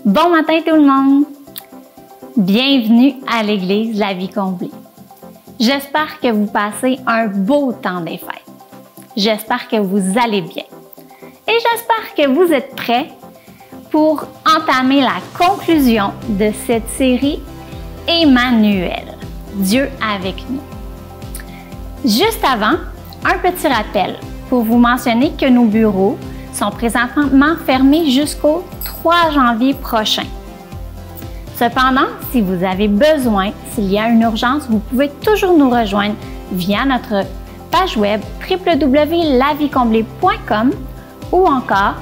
Bon matin tout le monde! Bienvenue à l'Église La Vie Comblée. J'espère que vous passez un beau temps des fêtes. J'espère que vous allez bien. Et j'espère que vous êtes prêts pour entamer la conclusion de cette série Emmanuel, Dieu avec nous. Juste avant, un petit rappel pour vous mentionner que nos bureaux sont présentement fermés jusqu'au 3 janvier prochain. Cependant, si vous avez besoin, s'il y a une urgence, vous pouvez toujours nous rejoindre via notre page web www.laviecomblée.com ou encore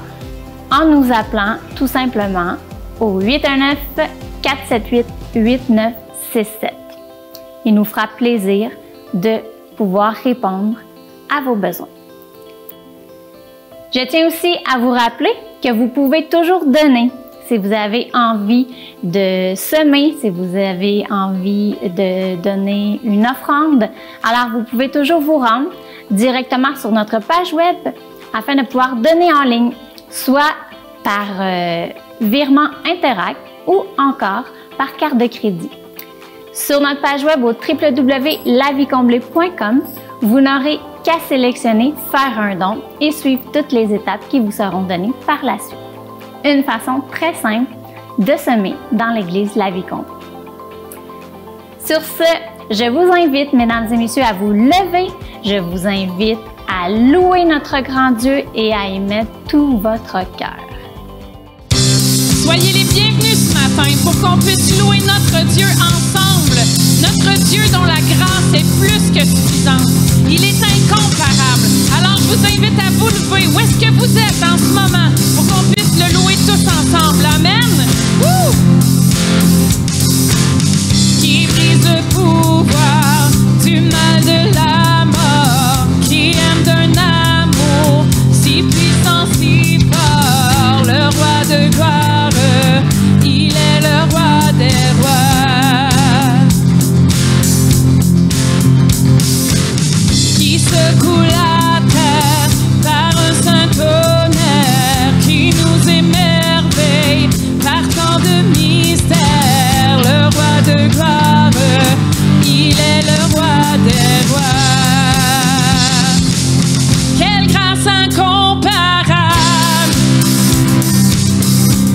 en nous appelant tout simplement au 819-478-8967. Il nous fera plaisir de pouvoir répondre à vos besoins. Je tiens aussi à vous rappeler que vous pouvez toujours donner si vous avez envie de semer, si vous avez envie de donner une offrande. Alors, vous pouvez toujours vous rendre directement sur notre page web afin de pouvoir donner en ligne, soit par virement Interact ou encore par carte de crédit. Sur notre page web au www.laviecomblée.com, vous n'aurez qu'à sélectionner « Faire un don » et suivre toutes les étapes qui vous seront données par la suite. Une façon très simple de semer dans l'Église La Vie Comblée. Sur ce, je vous invite, mesdames et messieurs, à vous lever. Je vous invite à louer notre grand Dieu et à y mettre tout votre cœur. Soyez les bienvenus ce matin pour qu'on puisse louer notre Dieu ensemble. Notre Dieu dont la grâce est plus que suffisante. Il est incomparable. Alors je vous invite à vous lever. Où est-ce que vous êtes en ce moment pour qu'on puisse le louer tous ensemble. Amen. Woo! Qui brise le pouvoir du mal de la mort, qui aime d'un amour si puissant, si fort, le roi de gloire, il est le roi des rois. Qui secoue la terre par un saint tonnerre, qui nous émerveille par tant de mystères, le roi de gloire, il est le roi des rois. Quelle grâce incomparable,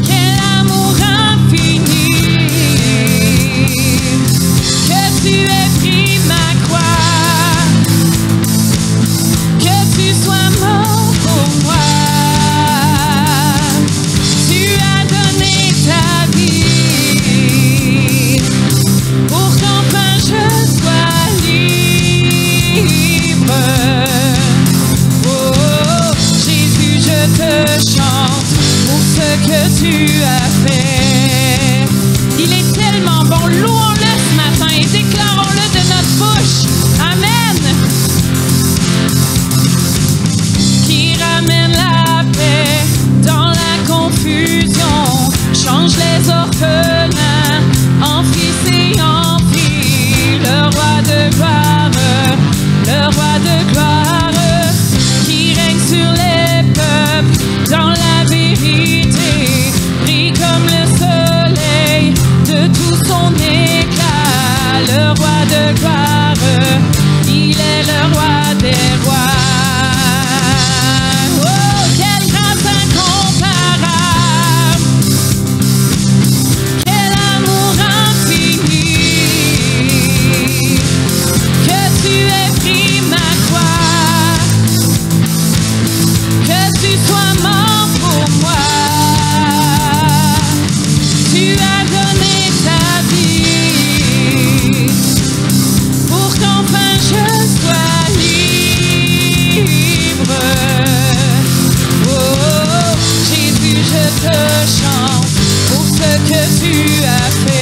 quel amour infini, que tu aies pris ma croix, que tu sois mort pour moi. Tu as donné ta vie pour qu'enfin je sois libre. Oh, Jésus, je te chante pour ce que tu as fait. Il est tellement bon, louons-le ce matin et déclarons-le de notre bouche. Amen. Qui ramène la paix dans la confusion, change les orphelins en fils et en filles, le roi de gloire, le roi de gloire, qui règne sur les peuples dans la vérité, brille comme le soleil de tout son éclat, le roi de gloire, il est le roi des rois. Oh, quelle grâce incomparable, quel amour infini, que tu aies pris ma croix, que tu sois mort pour moi. Tu as donné ta vie pour qu'enfin je sois libre. Oh, Jésus, je te chante pour ce que tu as fait.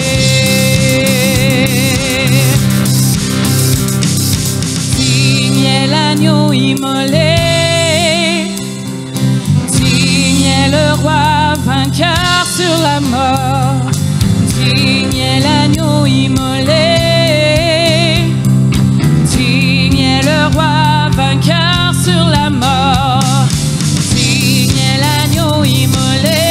Digne est l'agneau immolé, digne est le roi vainqueur sur la mort, digne est l'agneau immolé, digne est le roi vainqueur sur la mort, digne est l'agneau immolé,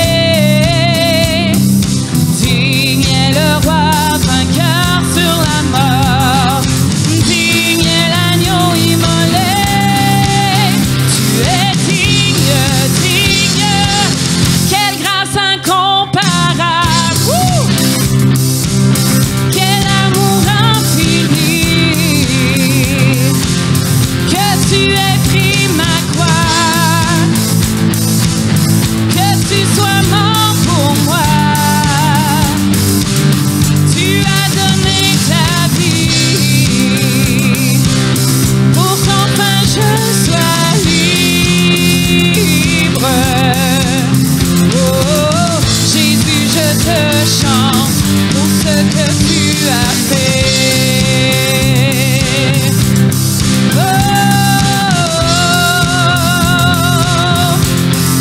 tu aies pris ma croix, que tu sois mort pour moi. Tu as donné ta vie pour qu'enfin je sois libre. Oh, Jésus, je te chante pour ce que tu as fait. Oh,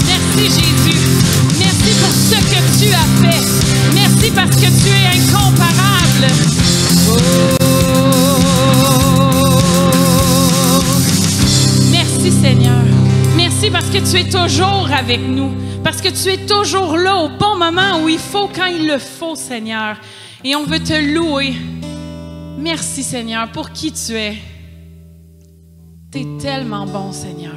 merci Jésus, merci pour ce que tu as fait. Merci parce que tu es incomparable. Oh, merci Seigneur. Merci parce que tu es toujours avec nous. Parce que tu es toujours là au bon moment où il faut, quand il le faut, Seigneur. Et on veut te louer. Merci, Seigneur, pour qui tu es. Tu es tellement bon, Seigneur.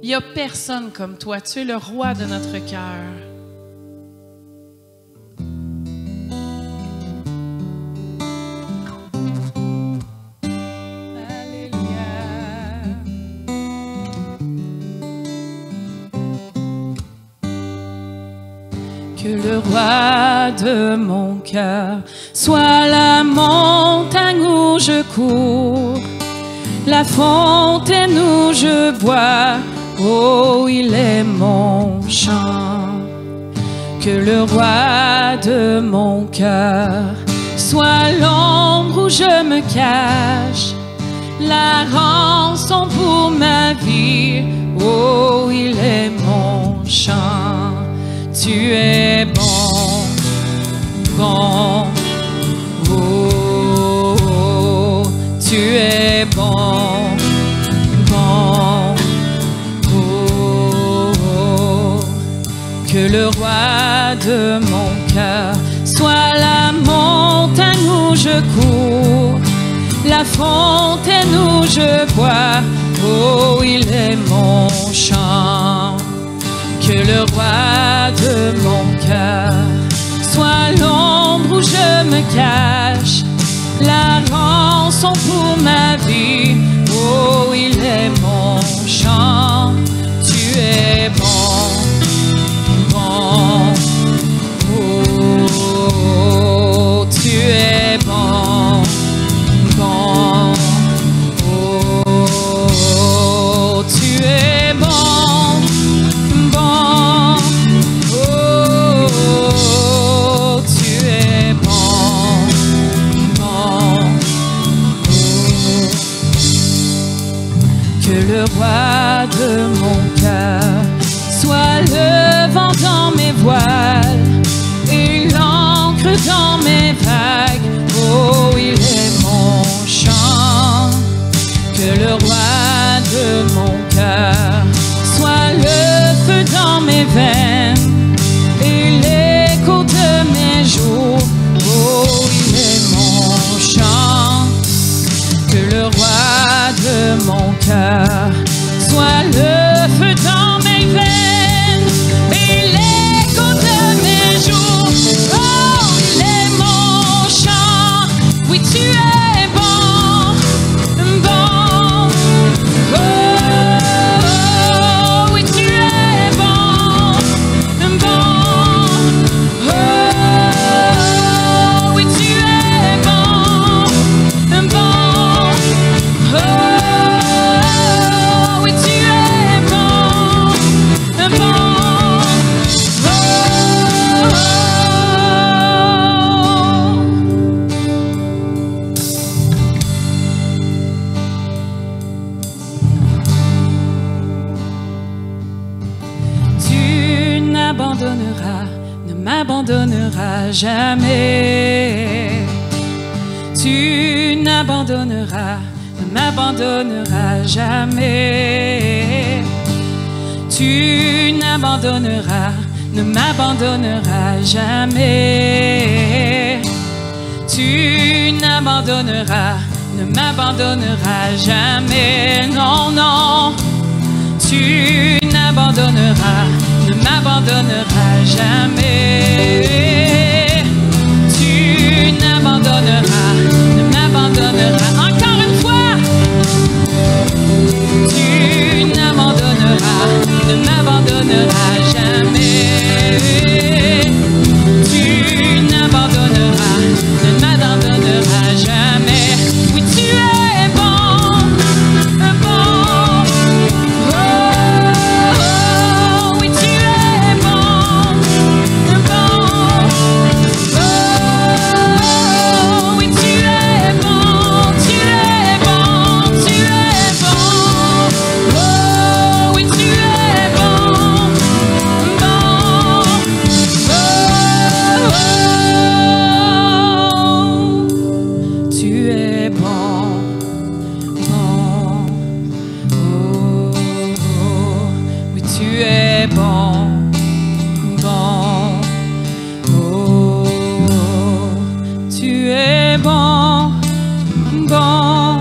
Il n'y a personne comme toi. Tu es le roi de notre cœur. Que le roi de mon cœur soit la montagne où je cours, la fontaine où je bois, oh, il est mon chant. Que le roi de mon cœur soit l'ombre où je me cache, la rançon pour ma vie, oh, il est mon chant. Tu es bon, bon, oh, oh, tu es bon, bon, oh, oh. Que le roi de mon cœur soit la montagne où je cours, la fontaine où je bois, oh, il est mon chant. Que le roi de mon cœur soit l'ombre où je me cache, la rançon pour ma vie, oh, il est mon chant. Tu es bon, bon, oh, tu es bon, bon, oh, tu es bon. Le roi de mon cœur soit le vent dans mes voiles et l'encre dans mes vagues, oh, il est mon chant. Que le roi de mon cœur soit le feu dans mes veines et l'écho de mes jours, oh, il est mon chant. Que le roi de mon cœur soit le feu dans mes veines et l'écho de mes jours, oh, il est mon chant. Oui, tu es bon, bon, oh, oui, tu es bon, bon, oh, oui, tu es bon, bon. Oh, oui, tu es bon, bon, oh. Tu n'abandonneras, ne m'abandonneras jamais. Tu n'abandonneras, ne m'abandonneras jamais. Tu n'abandonneras, ne m'abandonneras jamais. Tu n'abandonneras, ne m'abandonneras jamais. Non, non. Tu n'abandonneras, ne m'abandonneras jamais. Tu n'abandonneras, ne m'abandonneras. Encore une fois. bon, bon. Oh, tu es bon, bon.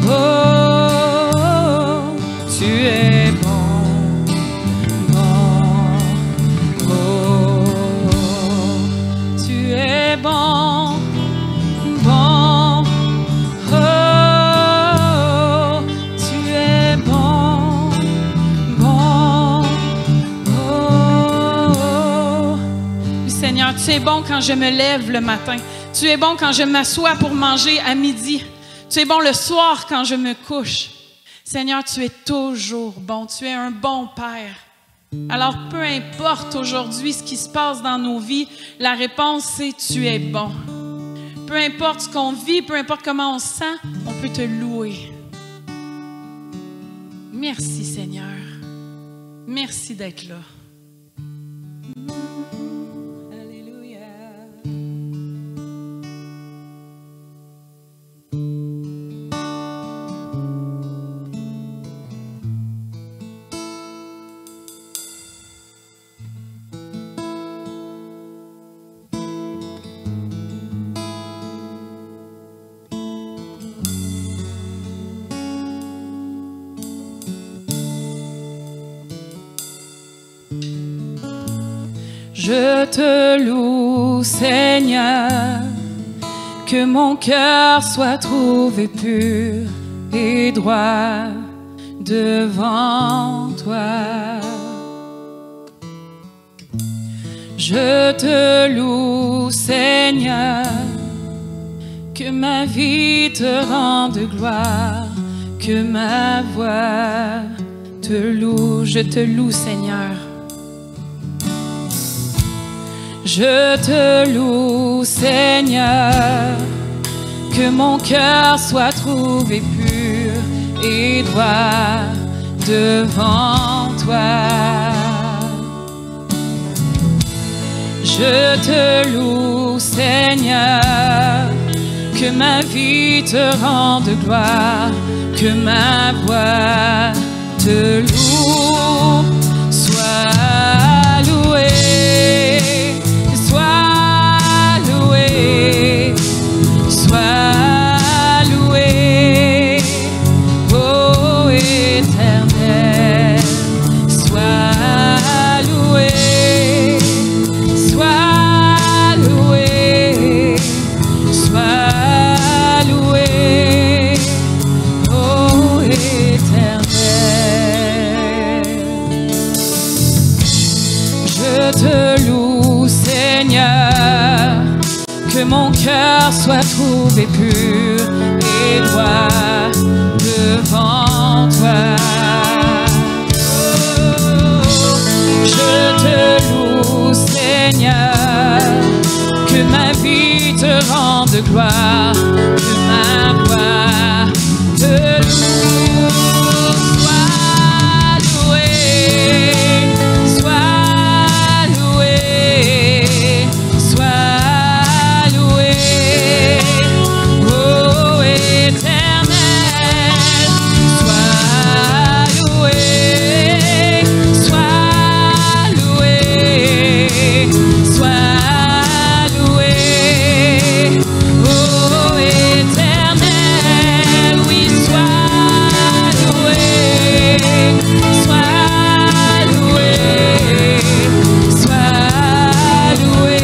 Oh, tu es bon, bon. Oh, tu es bon, bon. Oh, tu es bon, bon. Oh, Seigneur, tu es bon quand je me lève le matin. Tu es bon quand je m'assois pour manger à midi. Tu es bon le soir quand je me couche. Seigneur, tu es toujours bon. Tu es un bon Père. Alors, peu importe aujourd'hui ce qui se passe dans nos vies, la réponse c'est tu es bon. Peu importe ce qu'on vit, peu importe comment on se sent, on peut te louer. Merci Seigneur. Merci d'être là. Alléluia. Je te loue, Seigneur, que mon cœur soit trouvé pur et droit devant toi. Je te loue, Seigneur, que ma vie te rende gloire, que ma voix te loue. Je te loue, Seigneur. Je te loue, Seigneur, que mon cœur soit trouvé pur et droit devant toi. Je te loue, Seigneur, que ma vie te rende gloire, que ma voix te loue. Sois loué. Sois loué, ô Éternel. Sois loué, sois loué, sois loué, ô Éternel. Je te loue, Seigneur, que mon cœur soit trouvé pur et droit devant toi. Oh, je te loue, Seigneur, que ma vie te rende gloire, que ma voix te loue. Sois loué, sois loué, sois loué, ô Éternel. Sois loué, sois loué, sois loué, ô Éternel. Oui, sois loué, sois loué, sois loué,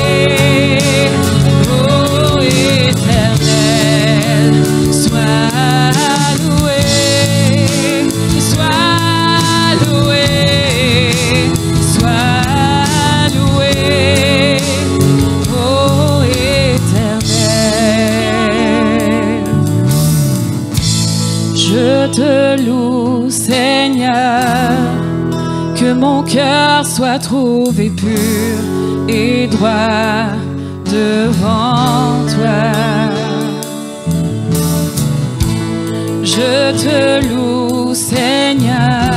ô Éternel. Sois loué, sois loué, sois loué, ô Éternel. Je te loue, Seigneur, que mon cœur soit trouvé pur et droit devant toi. Je te loue, Seigneur,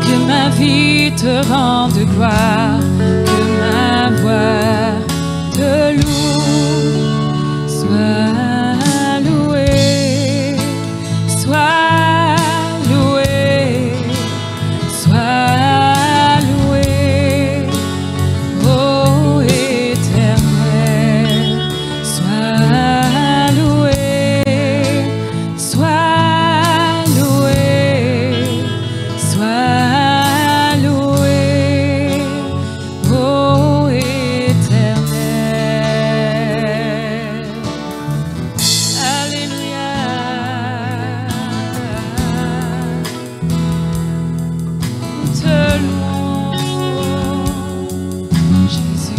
que ma vie te rende gloire, que ma voix te loue. Sois loué, sois loué, sois louange, Jésus.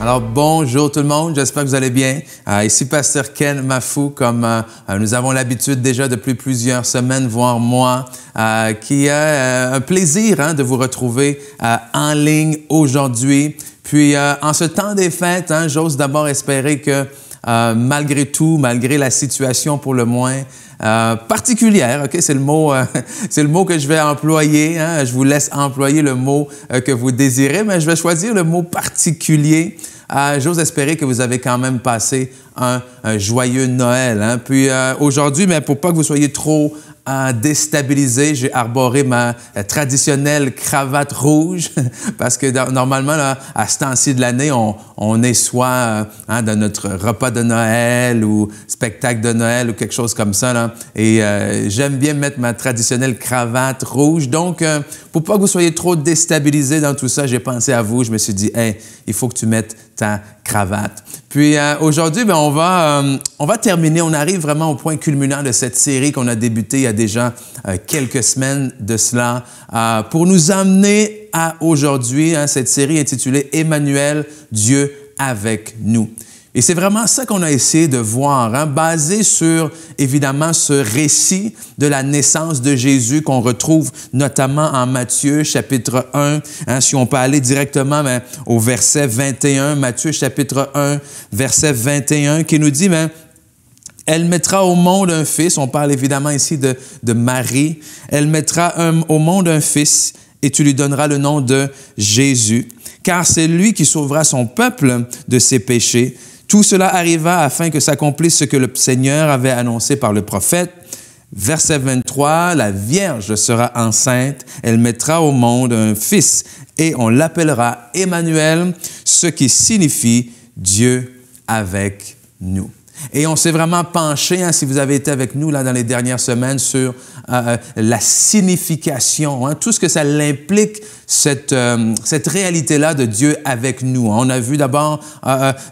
Alors, bonjour tout le monde, j'espère que vous allez bien. Ici Pasteur Ken Mafou, comme nous avons l'habitude déjà depuis plusieurs semaines, voire mois, qui a un plaisir de vous retrouver en ligne aujourd'hui. Puis, en ce temps des fêtes, j'ose d'abord espérer que malgré tout, malgré la situation pour le moins particulière, ok, c'est le mot que je vais employer. Je vous laisse employer le mot que vous désirez, mais je vais choisir le mot particulier. J'ose espérer que vous avez quand même passé un joyeux Noël. Puis aujourd'hui, mais pour pas que vous soyez trop déstabilisé, j'ai arboré ma traditionnelle cravate rouge parce que normalement, là, à ce temps-ci de l'année, on est soit dans notre repas de Noël ou spectacle de Noël ou quelque chose comme ça. Là. Et j'aime bien mettre ma traditionnelle cravate rouge. Donc, pour pas que vous soyez trop déstabilisé dans tout ça, j'ai pensé à vous. Je me suis dit, hey, il faut que tu mettes ta cravate. Puis aujourd'hui, on va terminer. On arrive vraiment au point culminant de cette série qu'on a débutée il y a déjà quelques semaines de cela pour nous amener à aujourd'hui, cette série intitulée « Emmanuel, Dieu avec nous ». Et c'est vraiment ça qu'on a essayé de voir, basé sur, évidemment, ce récit de la naissance de Jésus qu'on retrouve notamment en Matthieu, chapitre 1. Si on peut aller directement au verset 21, Matthieu, chapitre 1, verset 21, qui nous dit, elle mettra au monde un fils. On parle évidemment ici de Marie. Elle mettra au monde un fils et tu lui donneras le nom de Jésus, car c'est lui qui sauvera son peuple de ses péchés. Tout cela arriva afin que s'accomplisse ce que le Seigneur avait annoncé par le prophète. Verset 23, la Vierge sera enceinte, elle mettra au monde un fils et on l'appellera Emmanuel, ce qui signifie Dieu avec nous. Et on s'est vraiment penché, si vous avez été avec nous là dans les dernières semaines, sur la signification, tout ce que ça implique, cette réalité-là de Dieu avec nous. On a vu d'abord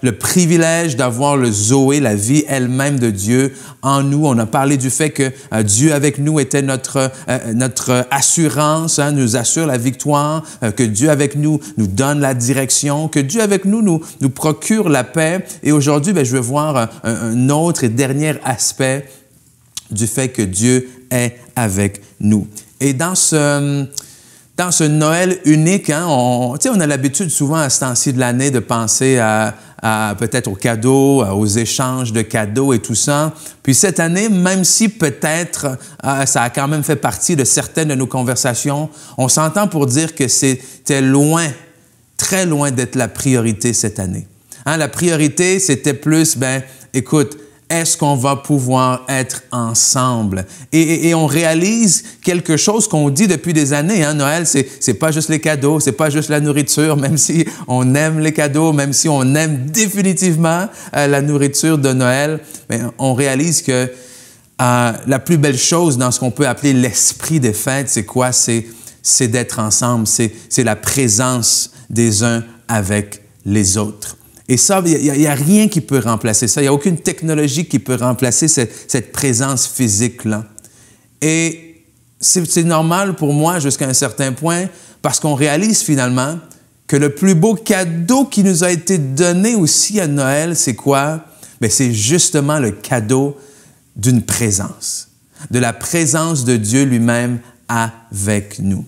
le privilège d'avoir le Zoé, la vie elle-même de Dieu en nous. On a parlé du fait que Dieu avec nous était notre assurance, nous assure la victoire, que Dieu avec nous nous donne la direction, que Dieu avec nous procure la paix. Et aujourd'hui, je veux voir un autre et dernier aspect du fait que Dieu est avec nous. Et dans ce Noël unique, on a l'habitude souvent à ce temps-ci de l'année de penser à peut-être aux cadeaux, aux échanges de cadeaux et tout ça. Puis cette année, même si peut-être ça a quand même fait partie de certaines de nos conversations, on s'entend pour dire que c'était loin, très loin d'être la priorité cette année. La priorité, c'était plus, écoute, est-ce qu'on va pouvoir être ensemble? Et on réalise quelque chose qu'on dit depuis des années. Noël, c'est pas juste les cadeaux, c'est pas juste la nourriture, même si on aime les cadeaux, même si on aime définitivement la nourriture de Noël, mais on réalise que la plus belle chose dans ce qu'on peut appeler l'esprit des fêtes, c'est quoi? C'est d'être ensemble, c'est la présence des uns avec les autres. Et ça, il n'y a rien qui peut remplacer ça. Il n'y a aucune technologie qui peut remplacer cette présence physique-là. Et c'est normal pour moi jusqu'à un certain point parce qu'on réalise finalement que le plus beau cadeau qui nous a été donné aussi à Noël, c'est quoi? C'est justement le cadeau d'une présence, de la présence de Dieu lui-même avec nous.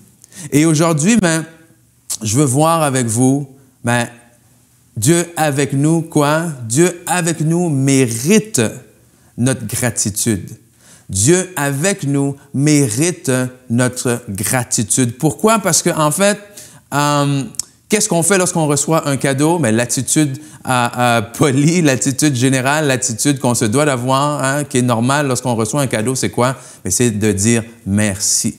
Et aujourd'hui, je veux voir avec vous, Dieu avec nous, quoi? Dieu avec nous mérite notre gratitude. Dieu avec nous mérite notre gratitude. Pourquoi? Parce qu'en fait, Qu'est-ce qu'on fait lorsqu'on reçoit un cadeau? Bien, l'attitude polie, l'attitude générale, l'attitude qu'on se doit d'avoir, hein, qui est normale lorsqu'on reçoit un cadeau, c'est quoi? Bien, c'est de dire merci.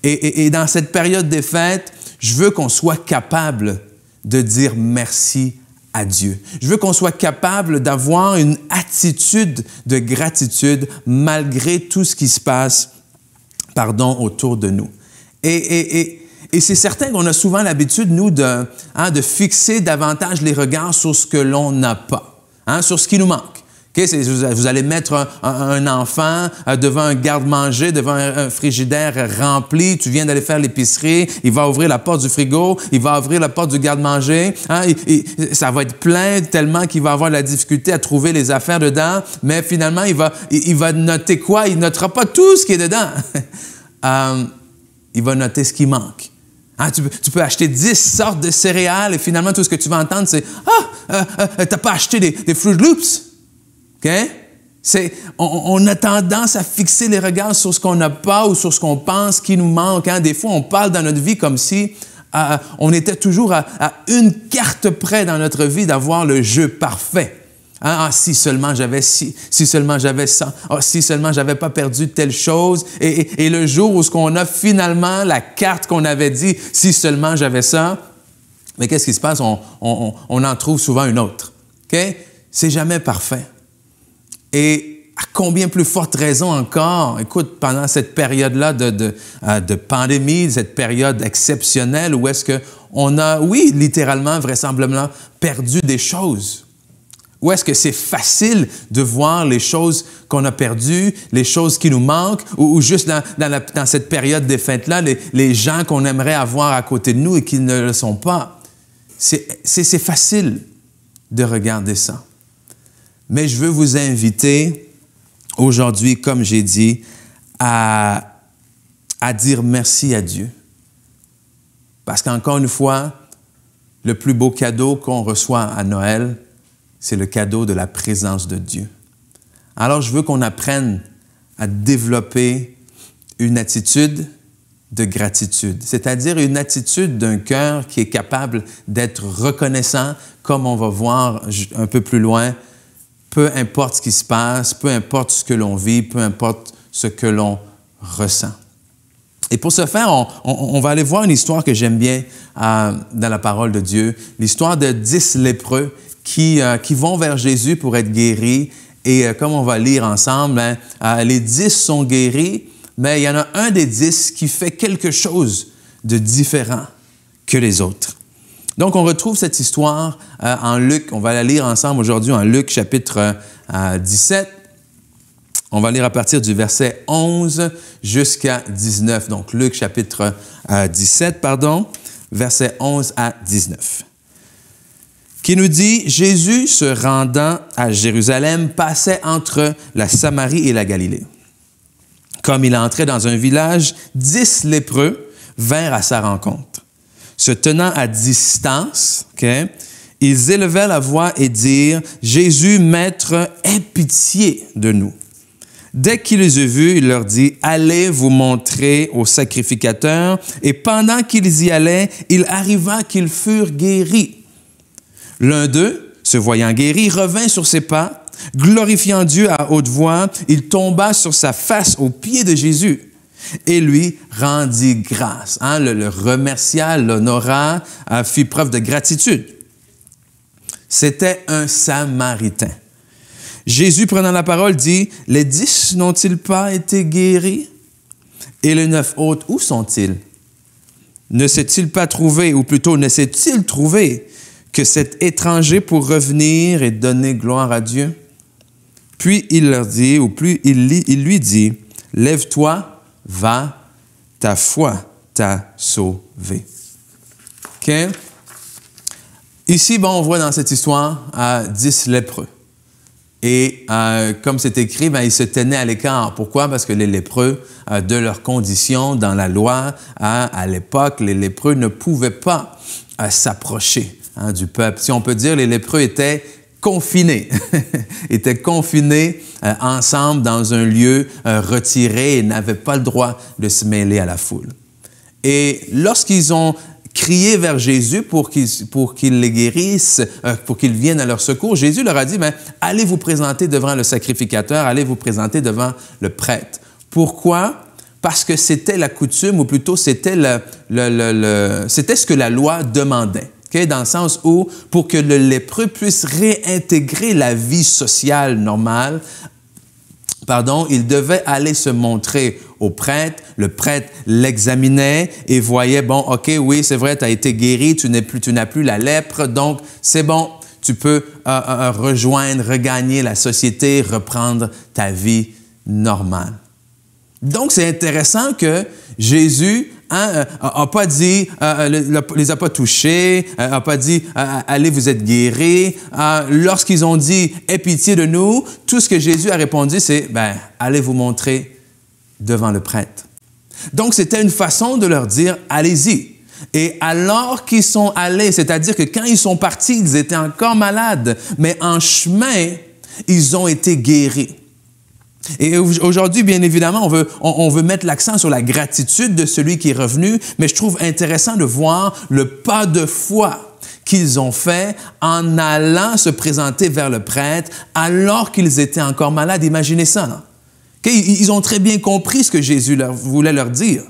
Et dans cette période des fêtes, je veux qu'on soit capable de dire merci à Dieu. Je veux qu'on soit capable d'avoir une attitude de gratitude malgré tout ce qui se passe, autour de nous. Et c'est certain qu'on a souvent l'habitude, nous, de fixer davantage les regards sur ce que l'on n'a pas, sur ce qui nous manque. Okay? Vous allez mettre un enfant devant un garde-manger, devant un frigidaire rempli. Tu viens d'aller faire l'épicerie. Il va ouvrir la porte du frigo. Il va ouvrir la porte du garde-manger. Ça va être plein tellement qu'il va avoir de la difficulté à trouver les affaires dedans. Mais finalement, il va noter quoi? Il ne notera pas tout ce qui est dedans. Il va noter ce qui manque. Tu peux acheter 10 sortes de céréales et finalement, tout ce que tu vas entendre, c'est « Ah, t'as pas acheté des Fruit Loops? » Okay? On a tendance à fixer les regards sur ce qu'on n'a pas ou sur ce qu'on pense qui nous manque. Des fois, on parle dans notre vie comme si on était toujours à une carte près dans notre vie d'avoir le jeu parfait. Si seulement j'avais ci, si seulement j'avais ça, si seulement j'avais pas perdu telle chose. Et le jour où on a finalement la carte qu'on avait dit, si seulement j'avais ça, mais qu'est-ce qui se passe? On en trouve souvent une autre. Okay? C'est jamais parfait. Et à combien plus forte raison encore, écoute, pendant cette période-là de pandémie, cette période exceptionnelle où est-ce qu'on a, oui, littéralement, vraisemblablement, perdu des choses. Où est-ce que c'est facile de voir les choses qu'on a perdues, les choses qui nous manquent, ou juste dans cette période des fêtes-là, les gens qu'on aimerait avoir à côté de nous et qui ne le sont pas. C'est facile de regarder ça. Mais je veux vous inviter aujourd'hui, comme j'ai dit, à dire merci à Dieu. Parce qu'encore une fois, le plus beau cadeau qu'on reçoit à Noël, c'est le cadeau de la présence de Dieu. Alors, je veux qu'on apprenne à développer une attitude de gratitude, c'est-à-dire une attitude d'un cœur qui est capable d'être reconnaissant, comme on va voir un peu plus loin, peu importe ce qui se passe, peu importe ce que l'on vit, peu importe ce que l'on ressent. Et pour ce faire, on va aller voir une histoire que j'aime bien dans la parole de Dieu, l'histoire de 10 lépreux qui vont vers Jésus pour être guéris. Et comme on va lire ensemble, les 10 sont guéris, mais il y en a un des 10 qui fait quelque chose de différent que les autres. Donc, on retrouve cette histoire en Luc. On va la lire ensemble aujourd'hui en Luc, chapitre 17. On va lire à partir du verset 11 jusqu'à 19. Donc, Luc, chapitre 17, versets 11 à 19. Qui nous dit, « Jésus, se rendant à Jérusalem, passait entre la Samarie et la Galilée. Comme il entrait dans un village, 10 lépreux vinrent à sa rencontre. Se tenant à distance, ils élevèrent la voix et dirent, « Jésus, Maître, aie pitié de nous. » Dès qu'il les eut vus, il leur dit, « Allez vous montrer au sacrificateur. » Et pendant qu'ils y allaient, il arriva qu'ils furent guéris. L'un d'eux, se voyant guéri, revint sur ses pas, glorifiant Dieu à haute voix, il tomba sur sa face aux pieds de Jésus et lui rendit grâce. Le remercia, l'honora, fit preuve de gratitude. C'était un Samaritain. Jésus, prenant la parole, dit, « Les 10 n'ont-ils pas été guéris? Et les 9 autres, où sont-ils? Ne s'est-il pas trouvé, ou plutôt ne s'est-il trouvé que cet étranger pour revenir et donner gloire à Dieu? » Puis il leur dit, il lui dit, « Lève-toi, va, ta foi t'a sauvé. » OK? Ici, on voit dans cette histoire 10 lépreux. Et comme c'est écrit, ils se tenaient à l'écart. Pourquoi? Parce que les lépreux, de leur condition dans la loi, à l'époque, les lépreux ne pouvaient pas s'approcher du peuple. Si on peut dire, les lépreux étaient confinés, ensemble dans un lieu retiré et n'avaient pas le droit de se mêler à la foule. Et lorsqu'ils ont crié vers Jésus pour qu'il les guérisse, pour qu'il vienne à leur secours, Jésus leur a dit, ben, allez vous présenter devant le sacrificateur, allez vous présenter devant le prêtre. Pourquoi? Parce que c'était la coutume, ou plutôt c'était c'était ce que la loi demandait. Okay? Dans le sens où, pour que le lépreux puisse réintégrer la vie sociale normale, il devait aller se montrer au prêtre. Le prêtre l'examinait et voyait, bon, OK, oui, c'est vrai, tu as été guéri, tu n'as plus la lèpre, donc c'est bon, tu peux regagner la société, reprendre ta vie normale. Donc, c'est intéressant que Jésus n'a pas dit, les a pas touchés, n'a pas dit, allez, vous êtes guéris. Lorsqu'ils ont dit, aie pitié de nous, tout ce que Jésus a répondu, c'est, ben, allez vous montrer devant le prêtre. Donc, c'était une façon de leur dire, allez-y. Et alors qu'ils sont allés, c'est-à-dire que quand ils sont partis, ils étaient encore malades, mais en chemin, ils ont été guéris. Et aujourd'hui, bien évidemment, on veut mettre l'accent sur la gratitude de celui qui est revenu, mais je trouve intéressant de voir le pas de foi qu'ils ont fait en allant se présenter vers le prêtre alors qu'ils étaient encore malades. Imaginez ça, non? Okay? Ils ont très bien compris ce que Jésus voulait leur dire.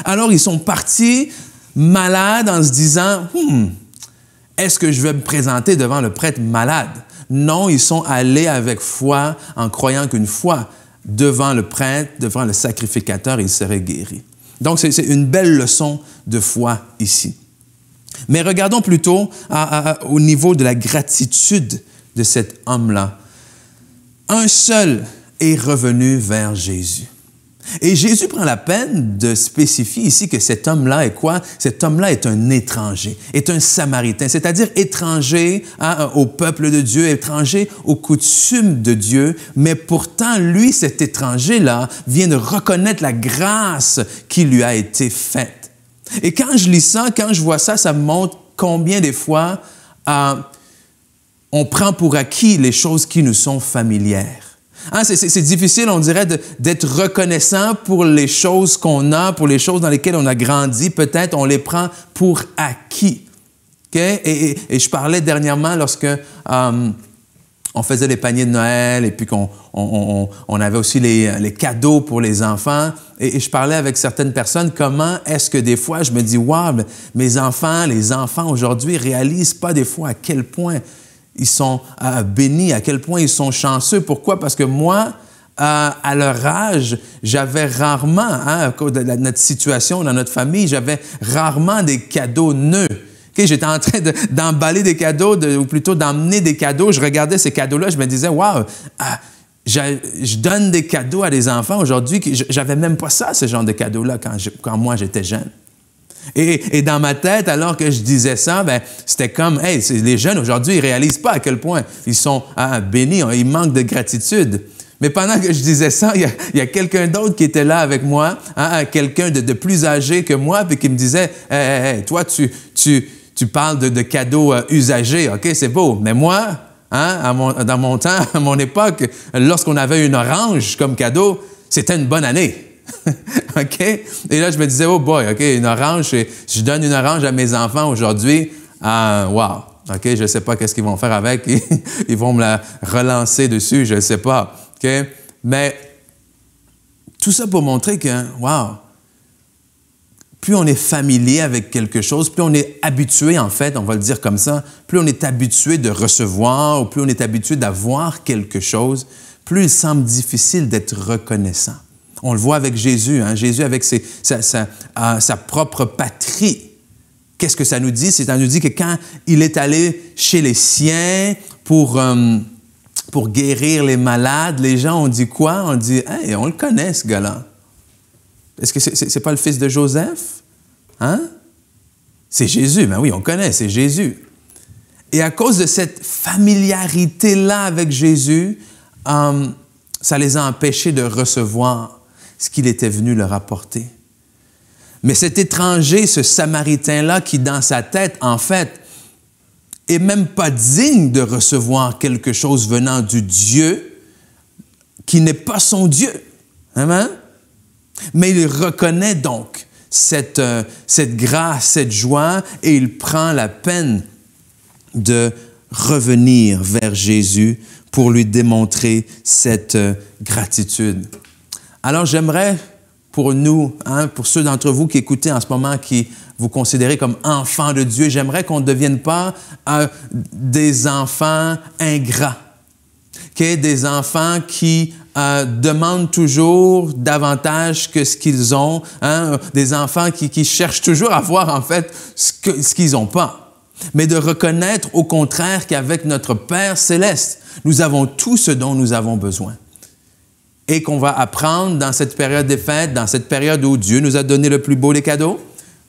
Alors, ils sont partis malades en se disant, est-ce que je vais me présenter devant le prêtre malade? Non, ils sont allés avec foi en croyant qu'une fois devant le prêtre, devant le sacrificateur, ils seraient guéris. Donc, c'est une belle leçon de foi ici. Mais regardons plutôt au niveau de la gratitude de cet homme-là. Un seul est revenu vers Jésus. Et Jésus prend la peine de spécifier ici que cet homme-là est quoi? Cet homme-là est un étranger, est un Samaritain, c'est-à-dire étranger au peuple de Dieu, étranger aux coutumes de Dieu, mais pourtant, lui, cet étranger-là, vient de reconnaître la grâce qui lui a été faite. Et quand je lis ça, quand je vois ça, ça me montre combien des fois on prend pour acquis les choses qui nous sont familières. C'est difficile, on dirait, d'être reconnaissant pour les choses qu'on a, pour les choses dans lesquelles on a grandi. Peut-être on les prend pour acquis. Okay? Et je parlais dernièrement lorsque on faisait les paniers de Noël et puis qu'on avait aussi les cadeaux pour les enfants. Et je parlais avec certaines personnes, comment est-ce que des fois je me dis, wow, mes enfants, les enfants aujourd'hui réalisent pas des fois à quel point ils sont bénis, à quel point ils sont chanceux. Pourquoi? Parce que moi, à leur âge, j'avais rarement, à cause de notre situation dans notre famille, j'avais rarement des cadeaux neufs. Okay, j'étais en train d'emballer des cadeaux, ou plutôt d'emmener des cadeaux. Je regardais ces cadeaux-là, je me disais, wow, je donne des cadeaux à des enfants aujourd'hui. J'avais même pas ça, ce genre de cadeaux-là, quand moi j'étais jeune. Et dans ma tête, alors que je disais ça, ben, c'était comme, hey, les jeunes aujourd'hui, ils réalisent pas à quel point ils sont bénis, ils manquent de gratitude. Mais pendant que je disais ça, il y a quelqu'un d'autre qui était là avec moi, quelqu'un de plus âgé que moi, puis qui me disait, hey, toi, tu parles de cadeaux usagés, OK, c'est beau, mais moi, dans mon temps, à mon époque, lorsqu'on avait une orange comme cadeau, c'était une bonne année. OK? Et là, je me disais, oh boy, OK, une orange, je donne une orange à mes enfants aujourd'hui, wow, OK, je ne sais pas qu'est-ce qu'ils vont faire avec, ils vont me la relancer dessus, je ne sais pas, OK? Mais tout ça pour montrer que, wow, plus on est familier avec quelque chose, plus on est habitué, en fait, on va le dire comme ça, plus on est habitué de recevoir, ou plus on est habitué d'avoir quelque chose, plus il semble difficile d'être reconnaissant. On le voit avec Jésus, Jésus avec sa propre patrie. Qu'est-ce que ça nous dit? Ça nous dit que quand il est allé chez les siens pour guérir les malades, les gens ont dit quoi? On dit, hey, on le connaît, ce gars-là. Est-ce que c'est pas le fils de Joseph? C'est Jésus. Ben oui, on connaît, c'est Jésus. Et à cause de cette familiarité-là avec Jésus, ça les a empêchés de recevoir ce qu'il était venu leur apporter. Mais cet étranger, ce Samaritain-là, qui dans sa tête, en fait, est même pas digne de recevoir quelque chose venant du Dieu qui n'est pas son Dieu. Amen? Mais il reconnaît donc cette grâce, cette joie, et il prend la peine de revenir vers Jésus pour lui démontrer cette gratitude. Alors j'aimerais pour nous, pour ceux d'entre vous qui écoutez en ce moment, qui vous considérez comme enfants de Dieu, j'aimerais qu'on ne devienne pas des enfants ingrats, des enfants qui demandent toujours davantage que ce qu'ils ont, des enfants qui cherchent toujours à avoir en fait ce qu'ils n'ont pas, mais de reconnaître au contraire qu'avec notre Père céleste, nous avons tout ce dont nous avons besoin. Et qu'on va apprendre dans cette période des fêtes, dans cette période où Dieu nous a donné le plus beau des cadeaux,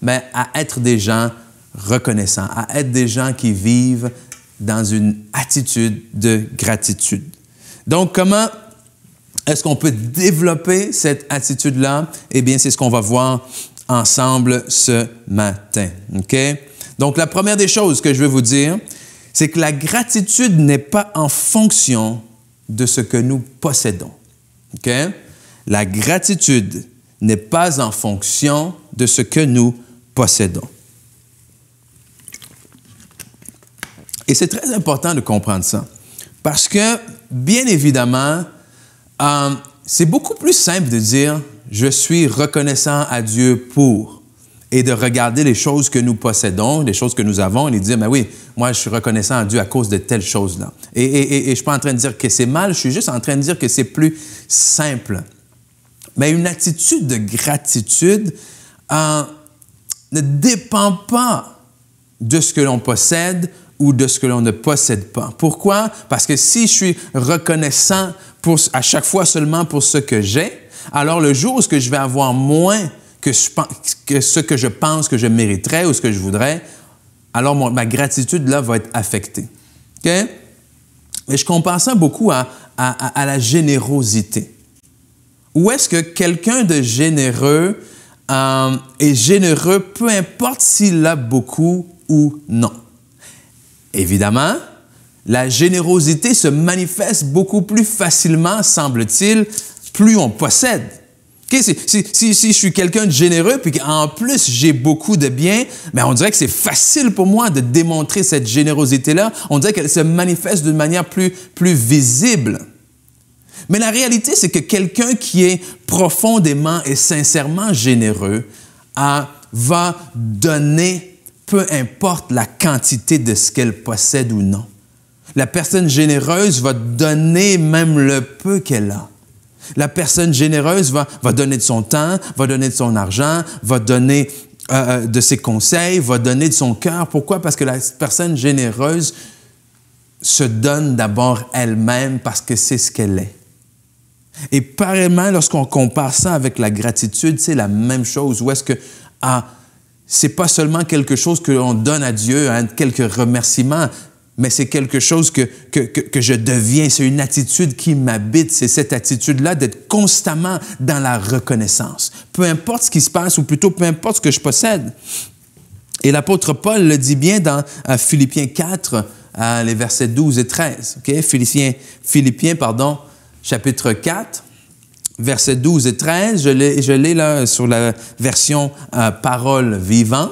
mais à être des gens reconnaissants, à être des gens qui vivent dans une attitude de gratitude. Donc, comment est-ce qu'on peut développer cette attitude-là? Eh bien, c'est ce qu'on va voir ensemble ce matin. OK? Donc, la première des choses que je veux vous dire, c'est que la gratitude n'est pas en fonction de ce que nous possédons. OK? La gratitude n'est pas en fonction de ce que nous possédons. Et c'est très important de comprendre ça. Parce que, bien évidemment, c'est beaucoup plus simple de dire « je suis reconnaissant à Dieu pour » et de regarder les choses que nous possédons, les choses que nous avons, et de dire « mais oui, moi, je suis reconnaissant à Dieu à cause de telles choses-là. » Et je ne suis pas en train de dire que c'est mal, je suis juste en train de dire que c'est plus simple. Mais une attitude de gratitude ne dépend pas de ce que l'on possède ou de ce que l'on ne possède pas. Pourquoi? Parce que si je suis reconnaissant à chaque fois seulement pour ce que j'ai, alors le jour où je vais avoir moins que ce que je pense que je mériterais ou ce que je voudrais, alors ma gratitude là va être affectée. OK? Mais je compare ça beaucoup à la générosité. Où est-ce que quelqu'un de généreux est généreux, peu importe s'il a beaucoup ou non? Évidemment, la générosité se manifeste beaucoup plus facilement, semble-t-il, plus on possède. Okay? Si je suis quelqu'un de généreux puis qu'en plus j'ai beaucoup de biens, mais on dirait que c'est facile pour moi de démontrer cette générosité-là. On dirait qu'elle se manifeste d'une manière plus visible. Mais la réalité, c'est que quelqu'un qui est profondément et sincèrement généreux va donner peu importe la quantité de ce qu'elle possède ou non. La personne généreuse va donner même le peu qu'elle a. La personne généreuse va donner de son temps, va donner de son argent, va donner de ses conseils, va donner de son cœur. Pourquoi? Parce que la personne généreuse se donne d'abord elle-même parce que c'est ce qu'elle est. Et pareillement, lorsqu'on compare ça avec la gratitude, c'est la même chose. Où est-ce que c'est pas seulement quelque chose que l'on donne à Dieu, quelques remerciements, mais c'est quelque chose que je deviens. C'est une attitude qui m'habite. C'est cette attitude-là d'être constamment dans la reconnaissance. Peu importe ce qui se passe, ou plutôt peu importe ce que je possède. Et l'apôtre Paul le dit bien dans Philippiens 4, les versets 12 et 13. Okay? Philippiens, chapitre 4, versets 12 et 13. Je l'ai là sur la version Parole vivante.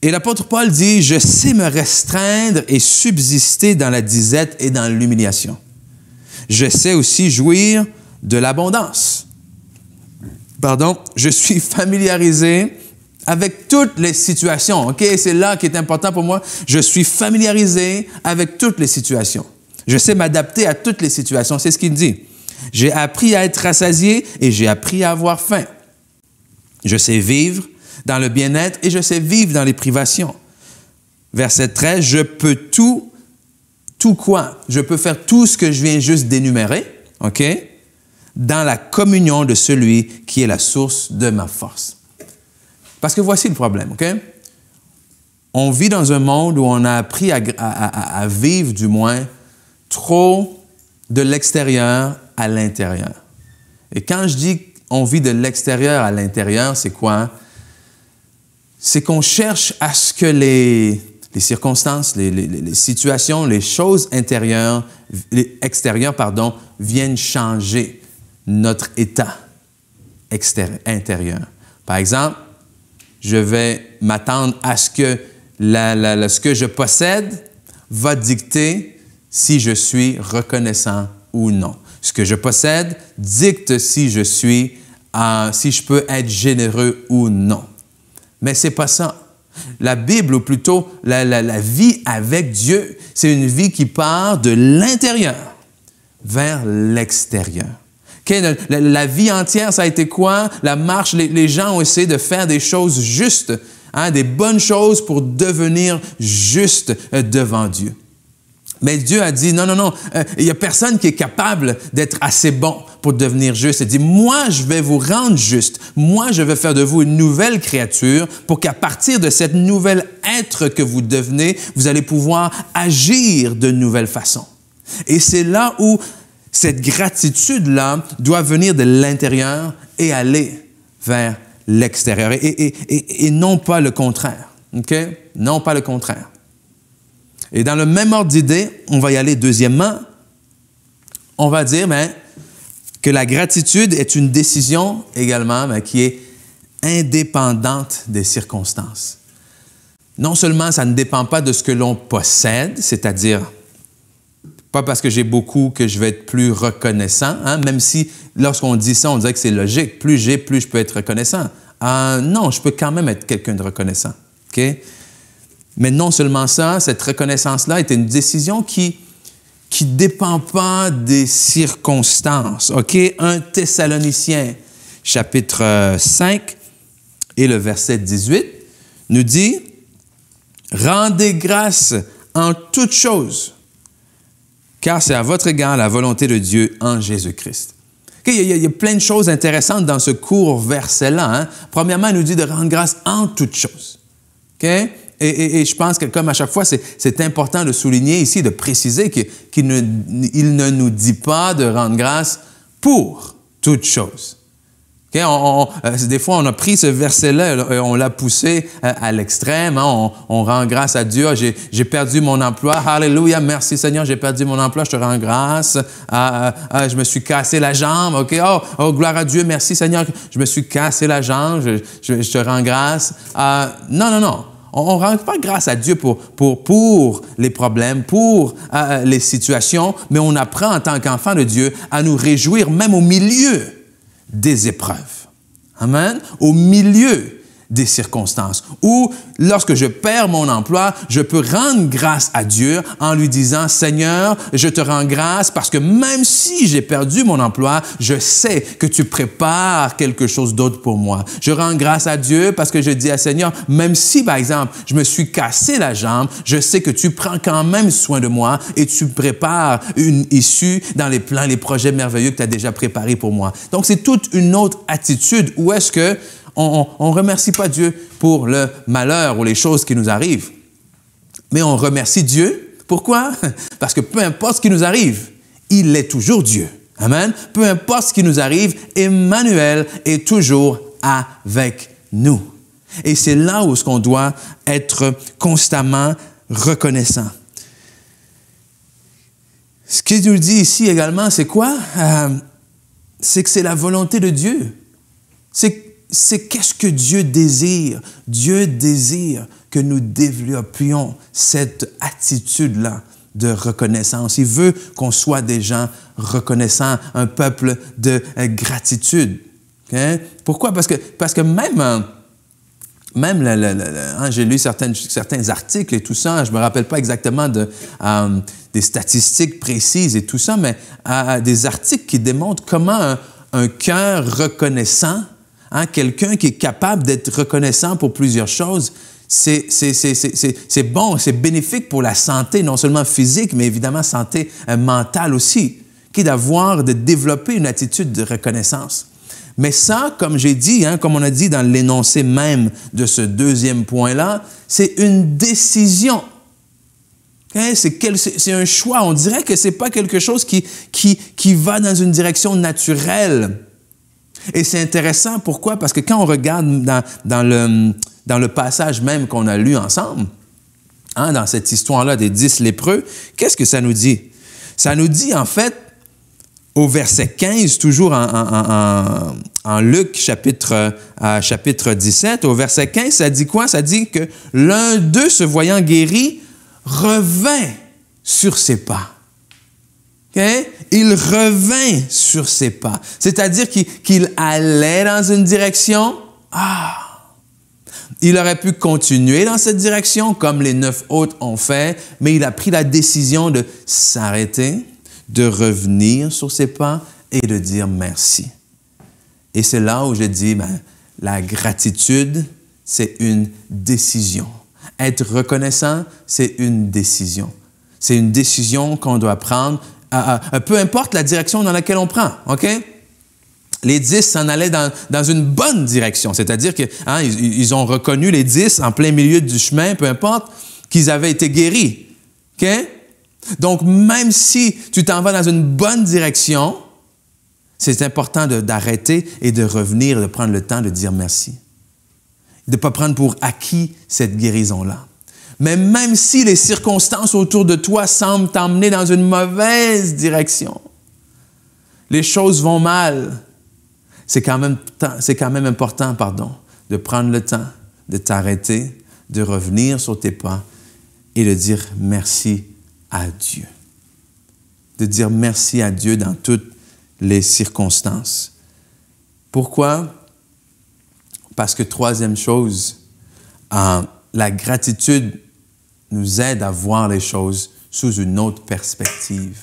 Et l'apôtre Paul dit « Je sais me restreindre et subsister dans la disette et dans l'humiliation. Je sais aussi jouir de l'abondance. » Je suis familiarisé avec toutes les situations. OK? C'est là qui est important pour moi. Je suis familiarisé avec toutes les situations. Je sais m'adapter à toutes les situations. C'est ce qu'il dit. J'ai appris à être rassasié et j'ai appris à avoir faim. Je sais vivre dans le bien-être et je sais vivre dans les privations. Verset 13, je peux tout quoi? Je peux faire tout ce que je viens juste d'énumérer, OK? Dans la communion de celui qui est la source de ma force. Parce que voici le problème, OK? On vit dans un monde où on a appris à vivre, du moins, trop de l'extérieur à l'intérieur. Et quand je dis on vit de l'extérieur à l'intérieur, c'est quoi? C'est qu'on cherche à ce que les circonstances, les situations, les choses extérieures, viennent changer notre état. intérieur. Par exemple, je vais m'attendre à ce que ce que je possède va dicter si je suis reconnaissant ou non. Ce que je possède dicte si je peux être généreux ou non. Mais c'est pas ça. La Bible, ou plutôt la vie avec Dieu, c'est une vie qui part de l'intérieur vers l'extérieur. Okay? La vie entière, ça a été quoi? La marche, les gens ont essayé de faire des choses justes, des bonnes choses pour devenir justes devant Dieu. Mais Dieu a dit, non, il n'y a personne qui est capable d'être assez bon pour devenir juste. Il dit, moi, je vais vous rendre juste. Moi, je vais faire de vous une nouvelle créature pour qu'à partir de cette nouvelle être que vous devenez, vous allez pouvoir agir de nouvelle façon. Et c'est là où cette gratitude-là doit venir de l'intérieur et aller vers l'extérieur. Et non pas le contraire. OK? Non pas le contraire. Et dans le même ordre d'idée, on va y aller deuxièmement. On va dire que la gratitude est une décision également qui est indépendante des circonstances. Non seulement ça ne dépend pas de ce que l'on possède, c'est-à-dire pas parce que j'ai beaucoup que je vais être plus reconnaissant, même si lorsqu'on dit ça, on dirait que c'est logique. Plus j'ai, plus je peux être reconnaissant. Non, je peux quand même être quelqu'un de reconnaissant. OK? Mais non seulement ça, cette reconnaissance-là est une décision qui dépend pas des circonstances. OK? 1 Thessaloniciens, chapitre 5 et le verset 18, nous dit « Rendez grâce en toutes choses, car c'est à votre égard la volonté de Dieu en Jésus-Christ. » Okay? Il y a plein de choses intéressantes dans ce court verset-là. Premièrement, il nous dit de rendre grâce en toutes choses. OK? Et je pense que, comme à chaque fois, c'est important de souligner ici, de préciser qu'il ne nous dit pas de rendre grâce pour toutes choses. Okay? Des fois, on a pris ce verset-là et on l'a poussé à l'extrême. On rend grâce à Dieu. J'ai perdu mon emploi. Alléluia, merci Seigneur, j'ai perdu mon emploi, je te rends grâce. Je me suis cassé la jambe. Okay? Oh, gloire à Dieu, merci Seigneur, je me suis cassé la jambe, je te rends grâce. Non. On ne rend pas grâce à Dieu pour les problèmes, pour les situations, mais on apprend en tant qu'enfant de Dieu à nous réjouir même au milieu des épreuves. Amen? Au milieu des circonstances. Ou lorsque je perds mon emploi, je peux rendre grâce à Dieu en lui disant, Seigneur, je te rends grâce parce que même si j'ai perdu mon emploi, je sais que tu prépares quelque chose d'autre pour moi. Je rends grâce à Dieu parce que je dis à Seigneur, même si, par exemple, je me suis cassé la jambe, je sais que tu prends quand même soin de moi et tu prépares une issue dans les plans, les projets merveilleux que tu as déjà préparés pour moi. Donc, c'est toute une autre attitude où est-ce que on ne remercie pas Dieu pour le malheur ou les choses qui nous arrivent, mais on remercie Dieu. Pourquoi? Parce que peu importe ce qui nous arrive, il est toujours Dieu. Amen. Peu importe ce qui nous arrive, Emmanuel est toujours avec nous. Et c'est là où on doit être constamment reconnaissant. Ce qu'il nous dit ici également, c'est quoi? C'est que c'est la volonté de Dieu. C'est qu'est-ce que Dieu désire? Dieu désire que nous développions cette attitude-là de reconnaissance. Il veut qu'on soit des gens reconnaissants, un peuple de gratitude. Okay? Pourquoi? Parce que même j'ai lu certains articles et tout ça, je ne me rappelle pas exactement des statistiques précises et tout ça, mais des articles qui démontrent comment un cœur reconnaissant, quelqu'un qui est capable d'être reconnaissant pour plusieurs choses, c'est bon, c'est bénéfique pour la santé, non seulement physique, mais évidemment santé mentale aussi, de développer une attitude de reconnaissance. Mais ça, comme j'ai dit, comme on a dit dans l'énoncé même de ce deuxième point-là, c'est une décision. Okay? C'est un choix. On dirait que ce n'est pas quelque chose qui va dans une direction naturelle. Et c'est intéressant, pourquoi? Parce que quand on regarde dans le passage même qu'on a lu ensemble, dans cette histoire-là des 10 lépreux, qu'est-ce que ça nous dit? Ça nous dit, en fait, au verset 15, toujours en Luc, chapitre 17, au verset 15, ça dit quoi? Ça dit que l'un d'eux, se voyant guéri, revint sur ses pas. Okay? Il revint sur ses pas. C'est-à-dire qu'il allait dans une direction. Il aurait pu continuer dans cette direction, comme les 9 autres ont fait, mais il a pris la décision de s'arrêter, de revenir sur ses pas et de dire merci. Et c'est là où je dis, la gratitude, c'est une décision. Être reconnaissant, c'est une décision. C'est une décision qu'on doit prendre, peu importe la direction dans laquelle on prend, OK? Les 10 s'en allaient dans une bonne direction, c'est-à-dire que ils ont reconnu les 10 en plein milieu du chemin, peu importe, qu'ils avaient été guéris, OK? Donc, même si tu t'en vas dans une bonne direction, c'est important d'arrêter et de revenir, de prendre le temps de dire merci. De ne pas prendre pour acquis cette guérison-là. Mais même si les circonstances autour de toi semblent t'emmener dans une mauvaise direction, les choses vont mal, c'est quand même important, de prendre le temps de t'arrêter, de revenir sur tes pas et de dire merci à Dieu. De dire merci à Dieu dans toutes les circonstances. Pourquoi? Parce que troisième chose, la gratitude nous aide à voir les choses sous une autre perspective.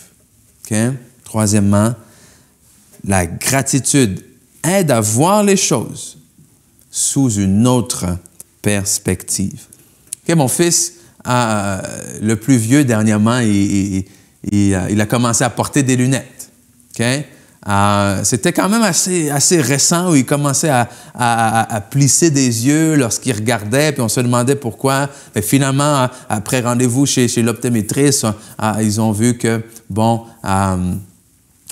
Okay? Troisièmement, la gratitude aide à voir les choses sous une autre perspective. Okay, mon fils, le plus vieux dernièrement, il a commencé à porter des lunettes. Okay? C'était quand même assez récent où il commençait à plisser des yeux lorsqu'il regardait, puis on se demandait pourquoi. Mais finalement, après rendez-vous chez l'optométriste, ils ont vu que,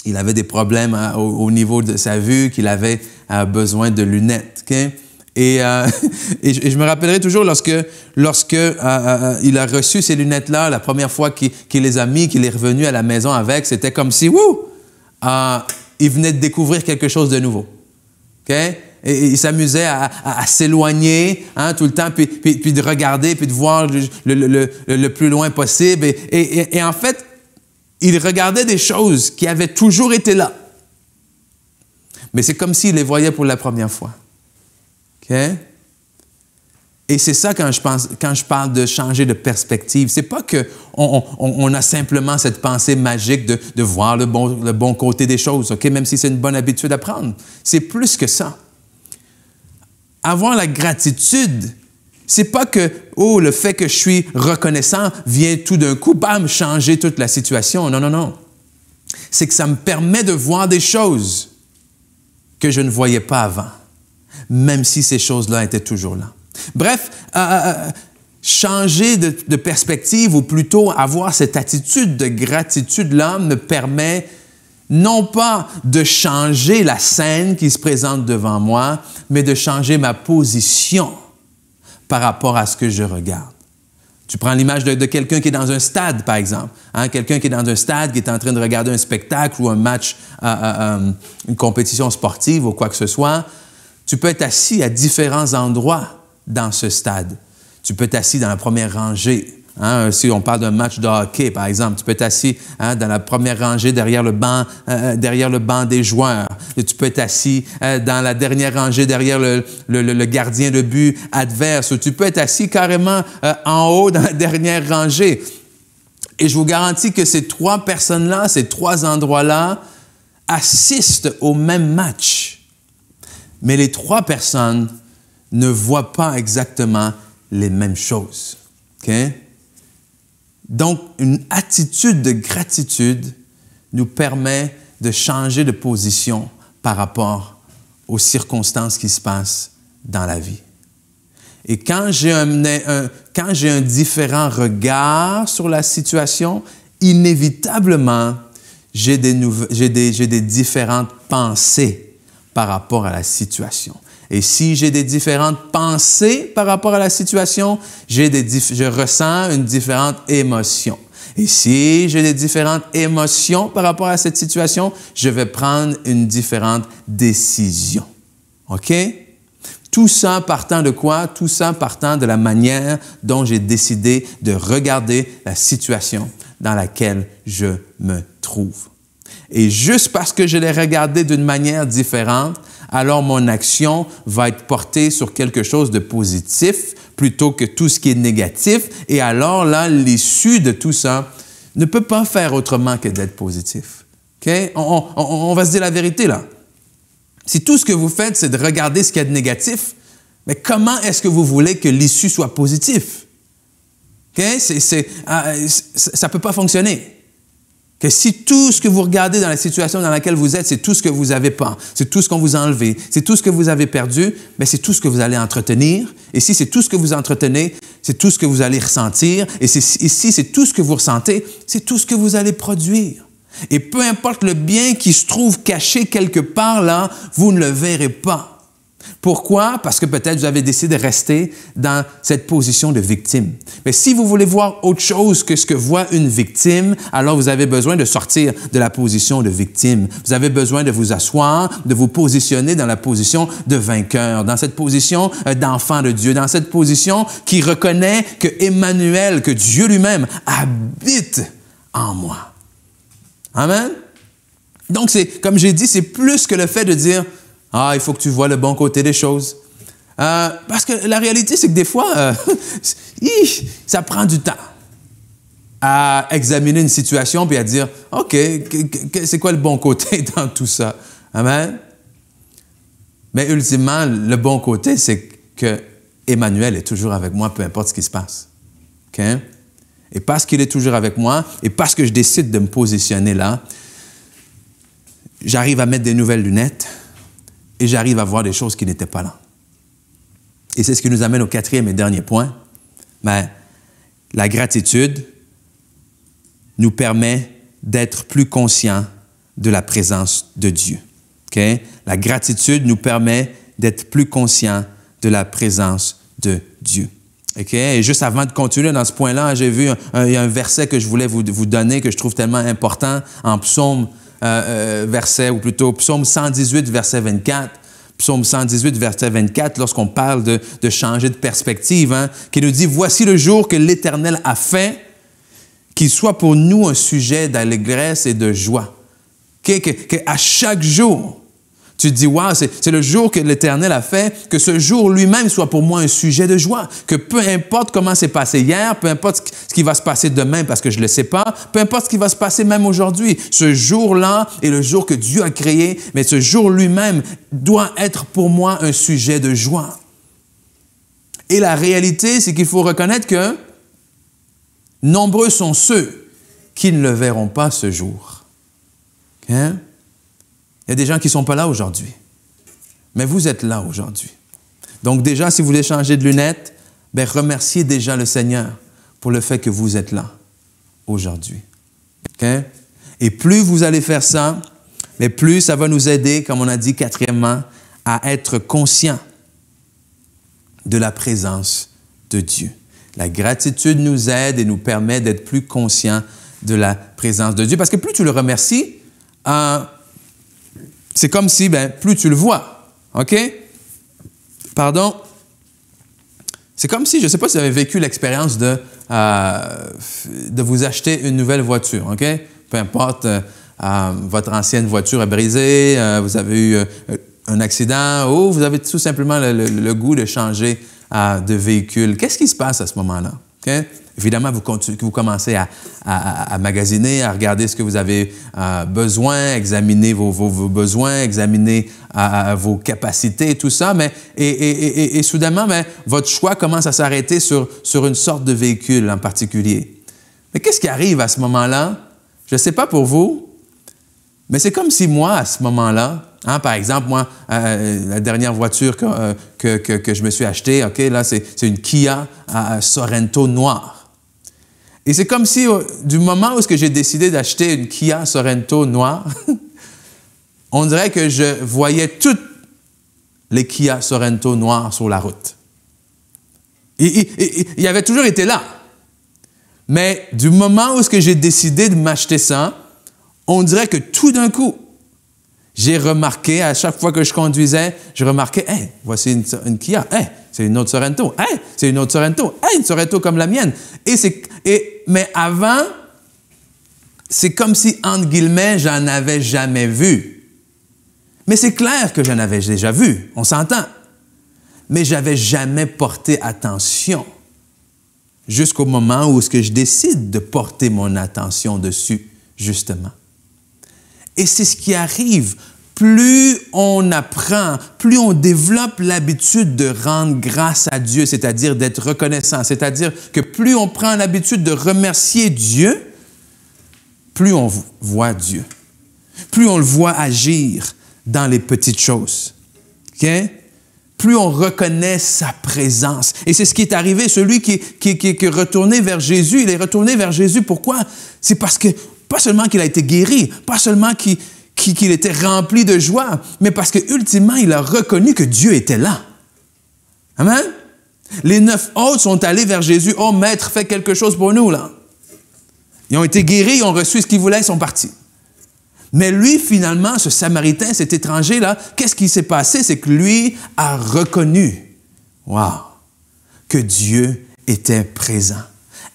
il avait des problèmes au niveau de sa vue, qu'il avait besoin de lunettes. Okay? Et je me rappellerai toujours lorsque il a reçu ces lunettes-là, la première fois qu'il les a mis, qu'il est revenu à la maison avec, c'était comme si, il venait de découvrir quelque chose de nouveau. Okay? Et il s'amusait à s'éloigner tout le temps, puis de regarder, puis de voir le plus loin possible. Et en fait, il regardait des choses qui avaient toujours été là. Mais c'est comme s'il les voyait pour la première fois. Okay? Et c'est ça quand je parle de changer de perspective. C'est pas qu'on a simplement cette pensée magique de voir le bon côté des choses, okay? Même si c'est une bonne habitude à prendre. C'est plus que ça. Avoir la gratitude, c'est pas que, le fait que je suis reconnaissant vient tout d'un coup, changer toute la situation. Non. C'est que ça me permet de voir des choses que je ne voyais pas avant, même si ces choses-là étaient toujours là. Bref, changer de perspective ou plutôt avoir cette attitude de gratitude-là me permet non pas de changer la scène qui se présente devant moi, mais de changer ma position par rapport à ce que je regarde. Tu prends l'image de quelqu'un qui est dans un stade, par exemple. Quelqu'un qui est dans un stade, qui est en train de regarder un spectacle ou un match, une compétition sportive ou quoi que ce soit. Tu peux être assis à différents endroits dans ce stade. Tu peux être assis dans la première rangée. Si on parle d'un match de hockey, par exemple, tu peux être assis dans la première rangée derrière le banc des joueurs. Et tu peux être assis dans la dernière rangée derrière le gardien de but adverse. Ou tu peux être assis carrément en haut dans la dernière rangée. Et je vous garantis que ces 3 personnes-là, ces 3 endroits-là, assistent au même match. Mais les 3 personnes ne voient pas exactement les mêmes choses. Okay? Donc, une attitude de gratitude nous permet de changer de position par rapport aux circonstances qui se passent dans la vie. Et quand j'ai un différent regard sur la situation, inévitablement, j'ai des différentes pensées par rapport à la situation. Et si j'ai des différentes pensées par rapport à la situation, je ressens une différente émotion. Et si j'ai des différentes émotions par rapport à cette situation, je vais prendre une différente décision. OK? Tout ça partant de quoi? Tout ça partant de la manière dont j'ai décidé de regarder la situation dans laquelle je me trouve. Et juste parce que je l'ai regardé d'une manière différente, alors mon action va être portée sur quelque chose de positif plutôt que tout ce qui est négatif. Et alors là, l'issue de tout ça ne peut pas faire autrement que d'être positif. Okay? On va se dire la vérité là. Si tout ce que vous faites, c'est de regarder ce qu'il y a de négatif, mais comment est-ce que vous voulez que l'issue soit positive? Okay? Ça ne peut pas fonctionner. Que si tout ce que vous regardez dans la situation dans laquelle vous êtes, c'est tout ce que vous n'avez pas, c'est tout ce qu'on vous a enlevé, c'est tout ce que vous avez perdu, bien c'est tout ce que vous allez entretenir. Et si c'est tout ce que vous entretenez, c'est tout ce que vous allez ressentir. Et si c'est tout ce que vous ressentez, c'est tout ce que vous allez produire. Et peu importe le bien qui se trouve caché quelque part là, vous ne le verrez pas. Pourquoi? Parce que peut-être vous avez décidé de rester dans cette position de victime. Mais si vous voulez voir autre chose que ce que voit une victime, alors vous avez besoin de sortir de la position de victime. Vous avez besoin de vous asseoir, de vous positionner dans la position de vainqueur, dans cette position d'enfant de Dieu, dans cette position qui reconnaît que Emmanuel, que Dieu lui-même habite en moi. Amen? Donc, comme j'ai dit, c'est plus que le fait de dire « Ah, il faut que tu vois le bon côté des choses. » Parce que la réalité, c'est que des fois, ça prend du temps à examiner une situation puis à dire « OK, c'est quoi le bon côté dans tout ça? » Amen? Mais ultimement, le bon côté, c'est que Emmanuel est toujours avec moi, peu importe ce qui se passe. OK? Et parce qu'il est toujours avec moi, et parce que je décide de me positionner là, j'arrive à mettre des nouvelles lunettes et j'arrive à voir des choses qui n'étaient pas là. Et c'est ce qui nous amène au 4e et dernier point. Ben, la gratitude nous permet d'être plus conscients de la présence de Dieu. Okay? La gratitude nous permet d'être plus conscients de la présence de Dieu. Okay? Et juste avant de continuer dans ce point-là, j'ai vu il y a un verset que je voulais vous donner, que je trouve tellement important, en psaume 118, verset 24. Psaume 118, verset 24, lorsqu'on parle de changer de perspective, hein, qui nous dit « Voici le jour que l'Éternel a fait, qu'il soit pour nous un sujet d'allégresse et de joie. » À chaque jour, tu te dis, wow, c'est le jour que l'Éternel a fait, que ce jour lui-même soit pour moi un sujet de joie. Que peu importe comment c'est passé hier, peu importe ce qui va se passer demain parce que je ne le sais pas, peu importe ce qui va se passer même aujourd'hui, ce jour-là est le jour que Dieu a créé, mais ce jour lui-même doit être pour moi un sujet de joie. Et la réalité, c'est qu'il faut reconnaître que nombreux sont ceux qui ne le verront pas ce jour. Hein? Il y a des gens qui ne sont pas là aujourd'hui. Mais vous êtes là aujourd'hui. Donc déjà, si vous voulez changer de lunettes, bien, remerciez déjà le Seigneur pour le fait que vous êtes là aujourd'hui. Okay? Et plus vous allez faire ça, mais plus ça va nous aider, comme on a dit quatrièmement, à être conscients de la présence de Dieu. La gratitude nous aide et nous permet d'être plus conscients de la présence de Dieu. Parce que plus tu le remercies, c'est comme si, plus tu le vois, OK? Pardon? C'est comme si, je ne sais pas si vous avez vécu l'expérience de vous acheter une nouvelle voiture, OK? Peu importe, votre ancienne voiture est brisée, vous avez eu un accident ou vous avez tout simplement le goût de changer de véhicule. Qu'est-ce qui se passe à ce moment-là? Okay? Évidemment, vous commencez à magasiner, à regarder ce que vous avez besoin, examiner vos besoins, examiner vos capacités, tout ça, et soudainement, votre choix commence à s'arrêter sur une sorte de véhicule en particulier. Mais qu'est-ce qui arrive à ce moment-là? Je ne sais pas pour vous, mais c'est comme si moi, à ce moment-là, hein, par exemple, moi, la dernière voiture que je me suis achetée, OK, là, c'est une Kia Sorento noire. Et c'est comme si, du moment où j'ai décidé d'acheter une Kia Sorento noire, on dirait que je voyais toutes les Kia Sorento noires sur la route. Il avait toujours été là. Mais du moment où j'ai décidé de m'acheter ça, on dirait que tout d'un coup, j'ai remarqué, à chaque fois que je conduisais, je remarquais, hey, voici une Kia, hey, c'est une autre Sorento, hey, c'est une autre Sorento, hey, une Sorento comme la mienne. Mais avant, c'est comme si, entre guillemets, j'en avais jamais vu. Mais c'est clair que j'en avais déjà vu, on s'entend. Mais j'avais jamais porté attention. Jusqu'au moment où je décide de porter mon attention dessus, justement. Et c'est ce qui arrive. Plus on apprend, plus on développe l'habitude de rendre grâce à Dieu, c'est-à-dire d'être reconnaissant, c'est-à-dire que plus on prend l'habitude de remercier Dieu, plus on voit Dieu. Plus on le voit agir dans les petites choses. OK? Plus on reconnaît sa présence. Et c'est ce qui est arrivé. Celui qui est retourné vers Jésus, il est retourné vers Jésus. Pourquoi? C'est parce que, pas seulement qu'il a été guéri, pas seulement qu'il était rempli de joie, mais parce que ultimement, il a reconnu que Dieu était là. Amen? Les 9 autres sont allés vers Jésus. « Oh, Maître, fais quelque chose pour nous, là. » Ils ont été guéris, ils ont reçu ce qu'ils voulaient, ils sont partis. Mais lui, finalement, ce Samaritain, cet étranger-là, qu'est-ce qui s'est passé? C'est que lui a reconnu, que Dieu était présent.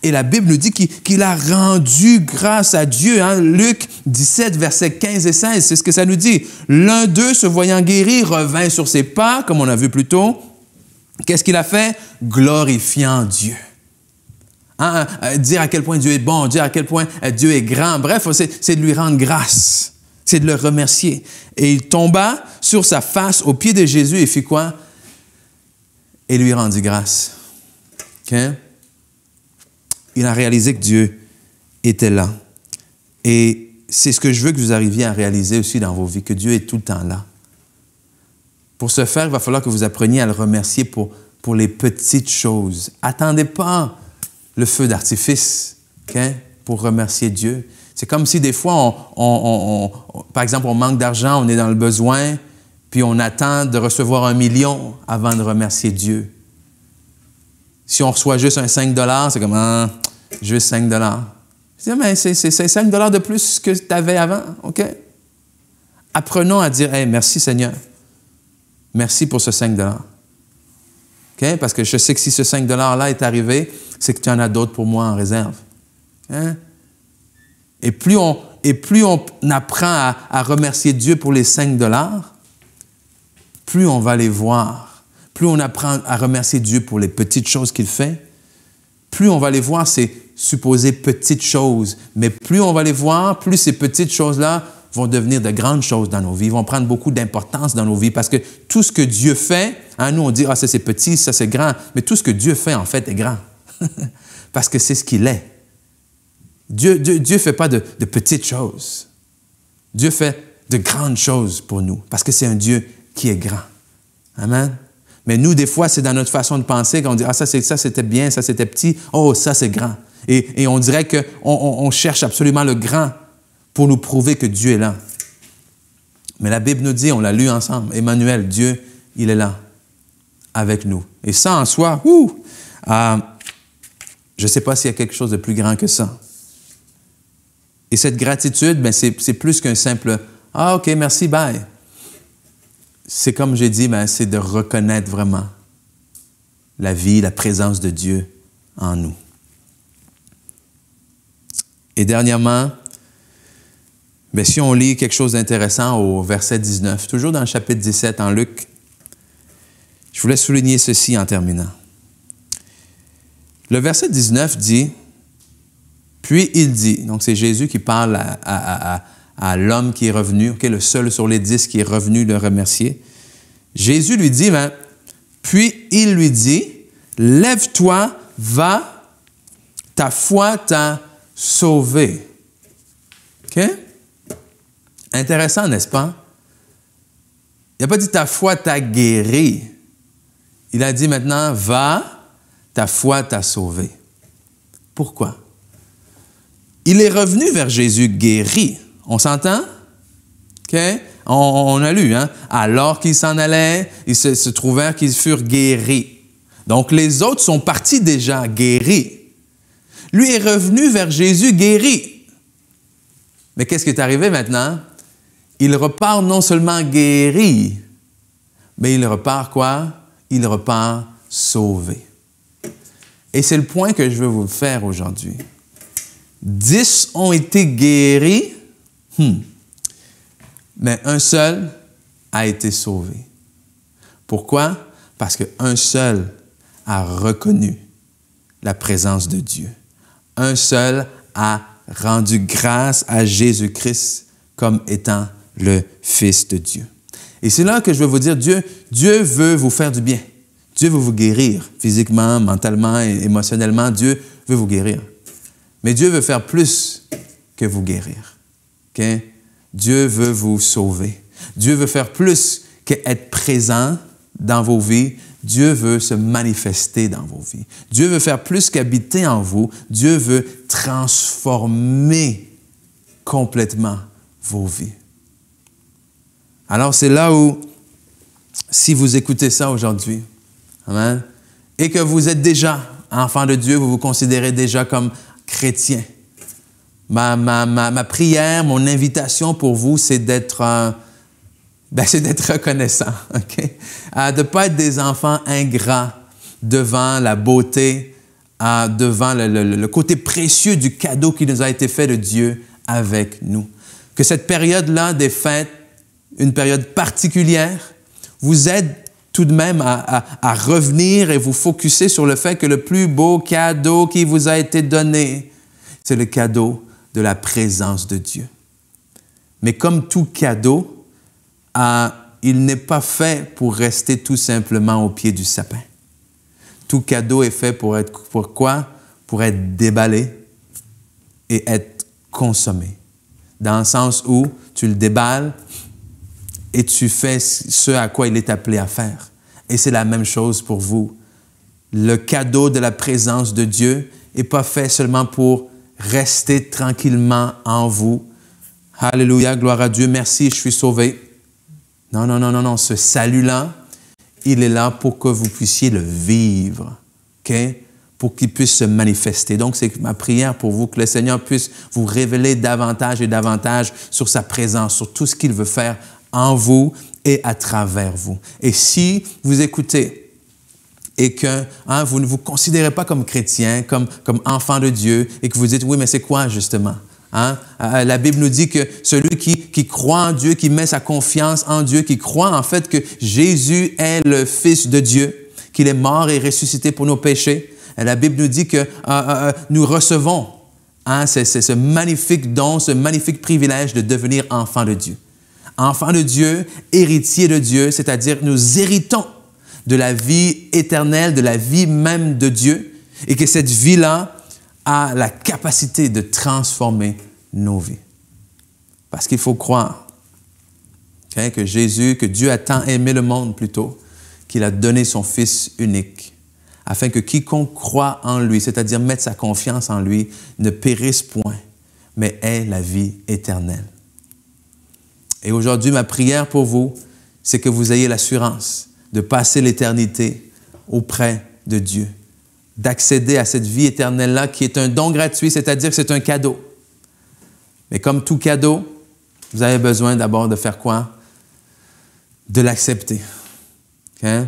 Et la Bible nous dit qu'il a rendu grâce à Dieu. Hein? Luc 17, versets 15 et 16, c'est ce que ça nous dit. L'un d'eux, se voyant guéri, revint sur ses pas, comme on a vu plus tôt. Qu'est-ce qu'il a fait? Glorifiant Dieu. Hein? Dire à quel point Dieu est bon, dire à quel point Dieu est grand. Bref, c'est de lui rendre grâce. C'est de le remercier. Et il tomba sur sa face aux pieds de Jésus et fit quoi? Et lui rendit grâce. Okay? Il a réalisé que Dieu était là. Et c'est ce que je veux que vous arriviez à réaliser aussi dans vos vies, que Dieu est tout le temps là. Pour ce faire, il va falloir que vous appreniez à le remercier pour les petites choses. Attendez pas le feu d'artifice, okay, pour remercier Dieu. C'est comme si des fois, par exemple, on manque d'argent, on est dans le besoin, puis on attend de recevoir 1 million avant de remercier Dieu. Si on reçoit juste un 5 $, c'est comme, juste 5 $. Je dis, mais c'est 5 $ de plus que tu avais avant, OK? Apprenons à dire, hey, merci Seigneur. Merci pour ce 5 $. Okay? Parce que je sais que si ce 5 $-là est arrivé, c'est que tu en as d'autres pour moi en réserve. Hein? Et plus on apprend à remercier Dieu pour les 5 $, plus on va les voir. Plus on apprend à remercier Dieu pour les petites choses qu'il fait, plus on va les voir ces supposées petites choses. Mais plus on va les voir, plus ces petites choses-là vont devenir de grandes choses dans nos vies, vont prendre beaucoup d'importance dans nos vies. Parce que tout ce que Dieu fait, hein, nous on dit, ça c'est petit, ça c'est grand. Mais tout ce que Dieu fait, en fait, est grand. Parce que c'est ce qu'il est. Dieu ne fait pas de petites choses. Dieu fait de grandes choses pour nous. Parce que c'est un Dieu qui est grand. Amen. Mais nous, des fois, c'est dans notre façon de penser qu'on dit, ça c'était bien, ça c'était petit, ça c'est grand. Et on dirait qu'on cherche absolument le grand pour nous prouver que Dieu est là. Mais la Bible nous dit, on l'a lu ensemble, Emmanuel, Dieu, il est là, avec nous. Et ça en soi, je ne sais pas s'il y a quelque chose de plus grand que ça. Et cette gratitude, c'est plus qu'un simple « Ah, OK, merci, bye ». C'est comme j'ai dit, c'est de reconnaître vraiment la vie, la présence de Dieu en nous. Et dernièrement, si on lit quelque chose d'intéressant au verset 19, toujours dans le chapitre 17 en Luc, je voulais souligner ceci en terminant. Le verset 19 dit, « Puis il dit », donc c'est Jésus qui parle à l'homme qui est revenu, okay, le seul sur les 10 qui est revenu le remercier. Jésus lui dit, puis il lui dit, « Lève-toi, va, ta foi t'a sauvé. » OK? Intéressant, n'est-ce pas? Il n'a pas dit « ta foi t'a guéri ». Il a dit maintenant « va, ta foi t'a sauvé ». Pourquoi? Il est revenu vers Jésus guéri. On s'entend? OK? On a lu, hein? Alors qu'ils s'en allaient, ils se trouvèrent qu'ils furent guéris. Donc, les autres sont partis déjà guéris. Lui est revenu vers Jésus guéri. Mais qu'est-ce qui est arrivé maintenant? Il repart non seulement guéri, mais il repart quoi? Il repart sauvé. Et c'est le point que je veux vous faire aujourd'hui. 10 ont été guéris, mais un seul a été sauvé. Pourquoi? Parce qu'un seul a reconnu la présence de Dieu. Un seul a rendu grâce à Jésus-Christ comme étant le Fils de Dieu. Et c'est là que je veux vous dire, Dieu veut vous faire du bien. Dieu veut vous guérir physiquement, mentalement, émotionnellement. Dieu veut vous guérir. Mais Dieu veut faire plus que vous guérir. Okay? Dieu veut vous sauver. Dieu veut faire plus qu'être présent dans vos vies. Dieu veut se manifester dans vos vies. Dieu veut faire plus qu'habiter en vous. Dieu veut transformer complètement vos vies. Alors, c'est là où, si vous écoutez ça aujourd'hui, amen, et que vous êtes déjà enfant de Dieu, vous vous considérez déjà comme chrétien, ma prière, mon invitation pour vous, c'est d'être reconnaissant, OK? De ne pas être des enfants ingrats devant la beauté, devant le côté précieux du cadeau qui nous a été fait de Dieu avec nous. Que cette période-là des fêtes, une période particulière, vous aide tout de même à revenir et vous focusser sur le fait que le plus beau cadeau qui vous a été donné, c'est le cadeau de la présence de Dieu. Mais comme tout cadeau, il n'est pas fait pour rester tout simplement au pied du sapin. Tout cadeau est fait pour quoi? Pour être déballé et être consommé. Dans le sens où tu le déballes et tu fais ce à quoi il est appelé à faire. Et c'est la même chose pour vous. Le cadeau de la présence de Dieu n'est pas fait seulement pour rester tranquillement en vous. Alléluia, gloire à Dieu, merci, je suis sauvé. Non. Ce salut-là, il est là pour que vous puissiez le vivre, OK? Pour qu'il puisse se manifester. Donc, c'est ma prière pour vous, que le Seigneur puisse vous révéler davantage et davantage sur sa présence, sur tout ce qu'il veut faire en vous et à travers vous. Et si vous écoutez et que vous ne vous considérez pas comme chrétien, comme enfant de Dieu, et que vous dites, oui, mais c'est quoi justement? La Bible nous dit que celui qui croit en Dieu, qui met sa confiance en Dieu, qui croit en fait que Jésus est le Fils de Dieu, qu'il est mort et ressuscité pour nos péchés, la Bible nous dit que nous recevons ce magnifique don, ce magnifique privilège de devenir enfant de Dieu. Enfant de Dieu, héritier de Dieu, c'est-à-dire nous héritons de la vie éternelle, de la vie même de Dieu, et que cette vie-là a la capacité de transformer nos vies. Parce qu'il faut croire que Dieu a tant aimé le monde plutôt, qu'il a donné son Fils unique, afin que quiconque croit en lui, c'est-à-dire mettre sa confiance en lui, ne périsse point, mais ait la vie éternelle. Et aujourd'hui, ma prière pour vous, c'est que vous ayez l'assurance de passer l'éternité auprès de Dieu, d'accéder à cette vie éternelle-là qui est un don gratuit, c'est-à-dire que c'est un cadeau. Mais comme tout cadeau, vous avez besoin d'abord de faire quoi? De l'accepter. Okay?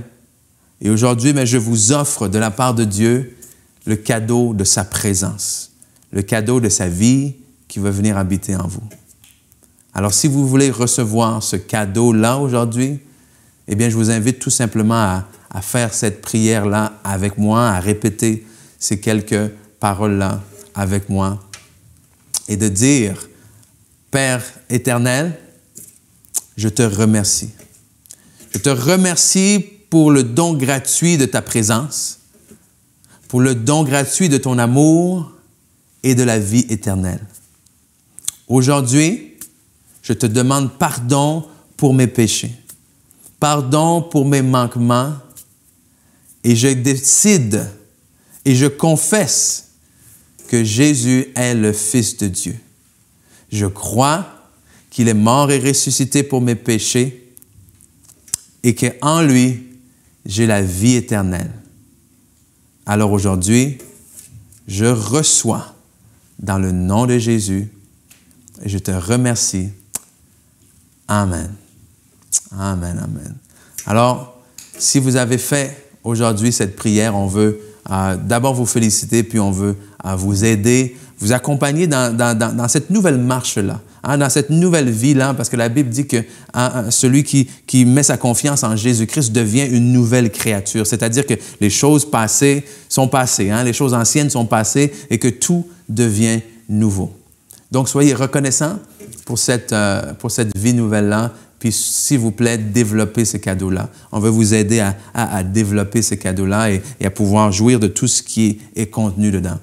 Et aujourd'hui, je vous offre de la part de Dieu le cadeau de sa présence, le cadeau de sa vie qui va venir habiter en vous. Alors, si vous voulez recevoir ce cadeau-là aujourd'hui, eh bien, je vous invite tout simplement à faire cette prière-là avec moi, à répéter ces quelques paroles-là avec moi et de dire, Père éternel, je te remercie. Je te remercie pour le don gratuit de ta présence, pour le don gratuit de ton amour et de la vie éternelle. Aujourd'hui, je te demande pardon pour mes péchés, pardon pour mes manquements, et je décide et je confesse que Jésus est le Fils de Dieu. Je crois qu'il est mort et ressuscité pour mes péchés et qu'en lui, j'ai la vie éternelle. Alors aujourd'hui, je reçois dans le nom de Jésus et je te remercie. Amen. Amen, amen. Alors, si vous avez fait aujourd'hui cette prière, on veut d'abord vous féliciter, puis on veut vous aider, vous accompagner dans cette nouvelle marche-là, dans cette nouvelle vie-là, parce que la Bible dit que celui qui met sa confiance en Jésus-Christ devient une nouvelle créature. C'est-à-dire que les choses passées sont passées, les choses anciennes sont passées et que tout devient nouveau. Donc, soyez reconnaissants pour cette vie nouvelle-là. Puis, s'il vous plaît, développez ce cadeau-là. On veut vous aider à développer ce cadeau-là et à pouvoir jouir de tout ce qui est contenu dedans.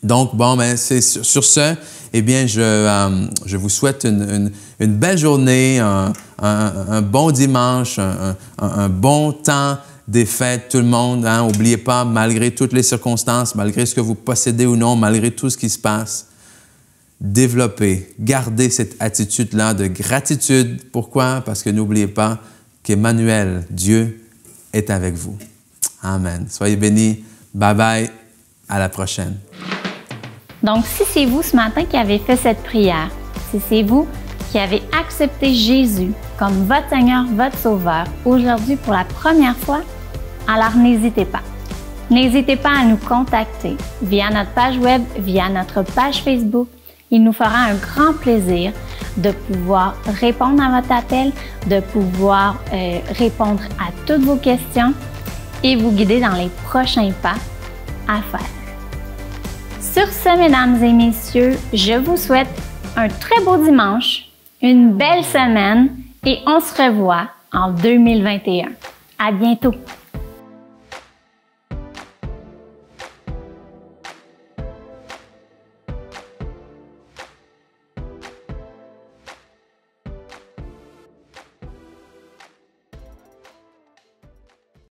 Donc, bon, ben, c'est sur ce, eh bien, je vous souhaite une belle journée, un bon dimanche, un bon temps des fêtes, tout le monde. N'oubliez pas, malgré toutes les circonstances, malgré ce que vous possédez ou non, malgré tout ce qui se passe, développez, gardez cette attitude-là de gratitude. Pourquoi? Parce que n'oubliez pas qu'Emmanuel, Dieu, est avec vous. Amen. Soyez bénis. Bye bye. À la prochaine. Donc, si c'est vous ce matin qui avez fait cette prière, si c'est vous qui avez accepté Jésus comme votre Seigneur, votre Sauveur, aujourd'hui pour la première fois, alors n'hésitez pas. N'hésitez pas à nous contacter via notre page web, via notre page Facebook. Il nous fera un grand plaisir de pouvoir répondre à votre appel, de pouvoir répondre à toutes vos questions et vous guider dans les prochains pas à faire. Sur ce, mesdames et messieurs, je vous souhaite un très beau dimanche, une belle semaine et on se revoit en 2021. À bientôt!